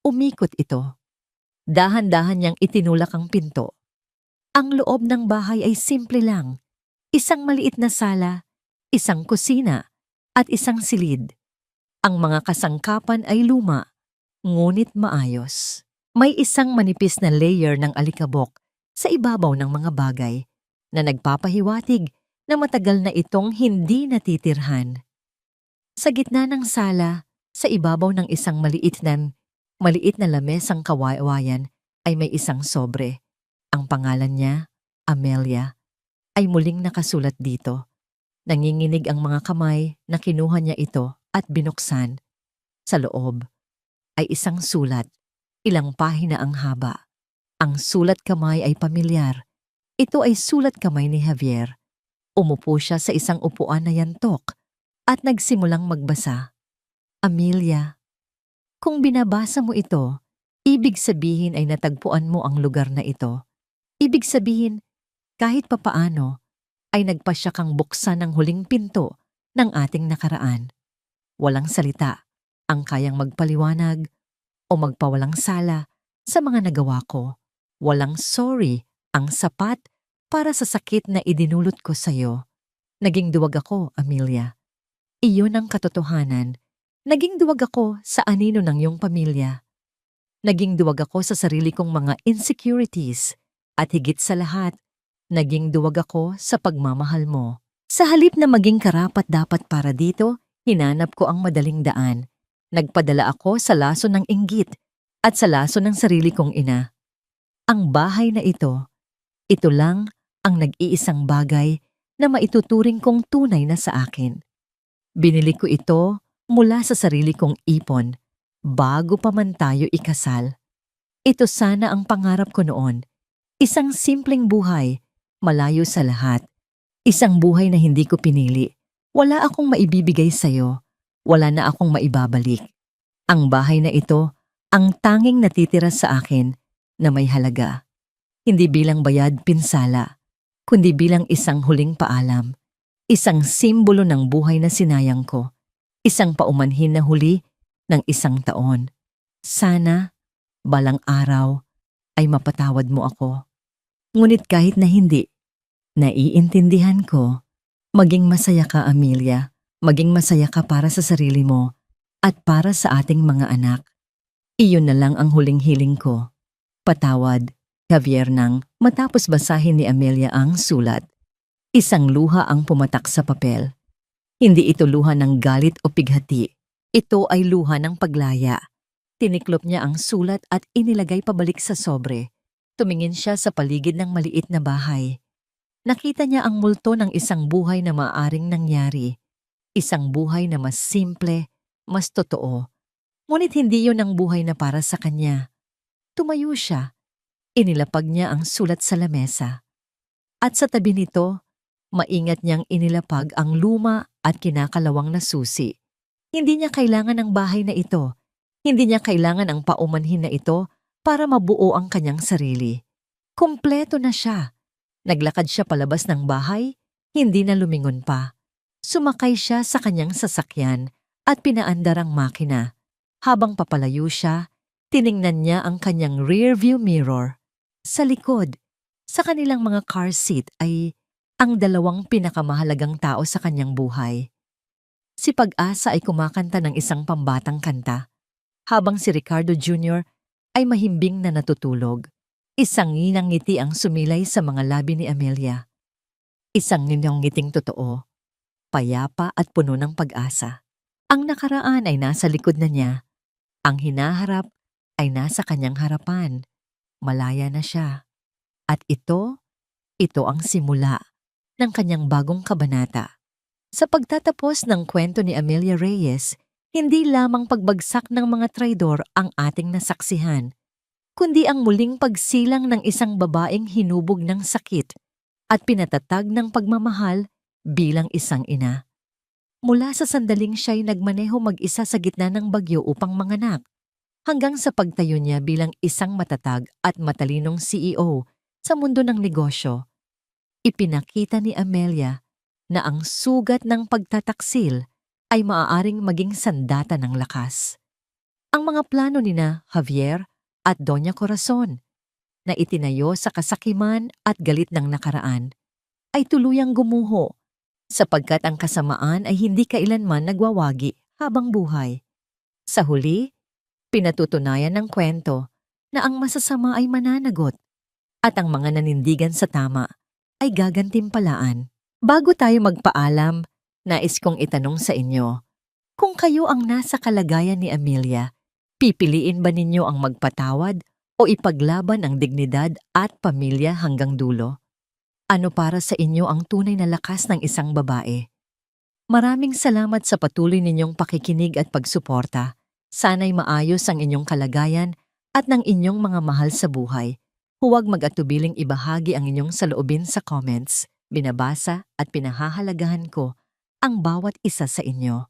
Umikot ito. Dahan-dahan niyang itinulak ang pinto. Ang loob ng bahay ay simple lang. Isang maliit na sala, isang kusina, at isang silid. Ang mga kasangkapan ay luma, ngunit maayos. May isang manipis na layer ng alikabok sa ibabaw ng mga bagay na nagpapahiwatig na matagal na itong hindi natitirhan. Sa gitna ng sala, sa ibabaw ng isang maliit na lamesang kawayan ay may isang sobre. Ang pangalan niya, Amelia, ay muling nakasulat dito. Nanginginig ang mga kamay na kinuha niya ito at binuksan. Sa loob ay isang sulat, ilang pahina ang haba. Ang sulat kamay ay pamilyar. Ito ay sulat kamay ni Javier. Umupo siya sa isang upuan na yantok at nagsimulang magbasa. Amelia, kung binabasa mo ito, ibig sabihin ay natagpuan mo ang lugar na ito. Ibig sabihin, kahit papaano, ay nagpasya kang buksan ng huling pinto ng ating nakaraan. Walang salita ang kayang magpaliwanag o magpawalang sala sa mga nagawa ko. Walang sorry ang sapat para sa sakit na idinulot ko sa iyo. Naging duwag ako, Amelia. Iyon ang katotohanan. Naging duwag ako sa anino ng iyong pamilya. Naging duwag ako sa sarili kong mga insecurities. At higit sa lahat, naging duwag ako sa pagmamahal mo. Sa halip na maging karapat-dapat para dito, hinanap ko ang madaling daan. Nagpadala ako sa laso ng inggit at sa laso ng sarili kong ina. Ang bahay na ito lang ang nag-iisang bagay na maituturing kong tunay na sa akin. Binili ko ito mula sa sarili kong ipon bago pa man tayo ikasal. Ito sana ang pangarap ko noon. Isang simpleng buhay, malayo sa lahat. Isang buhay na hindi ko pinili. Wala akong maibibigay sa'yo. Wala na akong maibabalik. Ang bahay na ito, ang tanging natitira sa akin na may halaga. Hindi bilang bayad pinsala, kundi bilang isang huling paalam. Isang simbolo ng buhay na sinayang ko. Isang paumanhin na huli ng isang taon. Sana, balang araw, ay mapatawad mo ako. Ngunit kahit na hindi, naiintindihan ko, maging masaya ka, Amelia. Maging masaya ka para sa sarili mo at para sa ating mga anak. Iyon na lang ang huling hiling ko. Patawad, Javier, nang matapos basahin ni Amelia ang sulat. Isang luha ang pumatak sa papel. Hindi ito luha ng galit o pighati. Ito ay luha ng paglaya. Tiniklop niya ang sulat at inilagay pabalik sa sobre. Tumingin siya sa paligid ng maliit na bahay. Nakita niya ang multo ng isang buhay na maaaring nangyari. Isang buhay na mas simple, mas totoo. Ngunit hindi yun ang buhay na para sa kanya. Tumayo siya, inilapag niya ang sulat sa lamesa. At sa tabi nito, maingat niyang inilapag ang luma at kinakalawang na susi. Hindi niya kailangan ng bahay na ito. Hindi niya kailangan ang paumanhin na ito para mabuo ang kanyang sarili. Kumpleto na siya. Naglakad siya palabas ng bahay, hindi na lumingon pa. Sumakay siya sa kanyang sasakyan at pinaandar ang makina. Habang papalayo siya, tiningnan niya ang kanyang rearview mirror. Sa likod, sa kanilang mga car seat ay ang dalawang pinakamahalagang tao sa kanyang buhay. Si Pag-asa ay kumakanta ng isang pambatang kanta, habang si Ricardo Jr. ay mahimbing na natutulog. Isang nginang ngiti ang sumilay sa mga labi ni Amelia. Isang ninyong ngiting totoo, payapa at puno ng pag-asa. Ang nakaraan ay nasa likod na niya. Ang hinaharap ay nasa kanyang harapan. Malaya na siya. At ito ang simula ng kanyang bagong kabanata. Sa pagtatapos ng kwento ni Amelia Reyes, hindi lamang pagbagsak ng mga traidor ang ating nasaksihan, kundi ang muling pagsilang ng isang babaeng hinubog ng sakit at pinatatag ng pagmamahal bilang isang ina. Mula sa sandaling siya'y nagmaneho mag-isa sa gitna ng bagyo upang manganak, hanggang sa pagtayo niya bilang isang matatag at matalinong CEO sa mundo ng negosyo. Ipinakita ni Amelia na ang sugat ng pagtataksil ay maaaring maging sandata ng lakas. Ang mga plano nina Javier at Doña Corazon na itinayo sa kasakiman at galit ng nakaraan ay tuluyang gumuho sapagkat ang kasamaan ay hindi kailanman nagwawagi habang buhay. Sa huli, pinatutunayan ng kwento na ang masasama ay mananagot at ang mga nanindigan sa tama ay gagantimpalaan. Bago tayo magpaalam, nais kong itanong sa inyo, kung kayo ang nasa kalagayan ni Amelia, pipiliin ba ninyo ang magpatawad o ipaglaban ang dignidad at pamilya hanggang dulo? Ano para sa inyo ang tunay na lakas ng isang babae? Maraming salamat sa patuloy ninyong pakikinig at pagsuporta. Sana'y maayos ang inyong kalagayan at ng inyong mga mahal sa buhay. Huwag mag-atubiling ibahagi ang inyong saloobin sa comments. Binabasa at pinahahalagahan ko ang bawat isa sa inyo.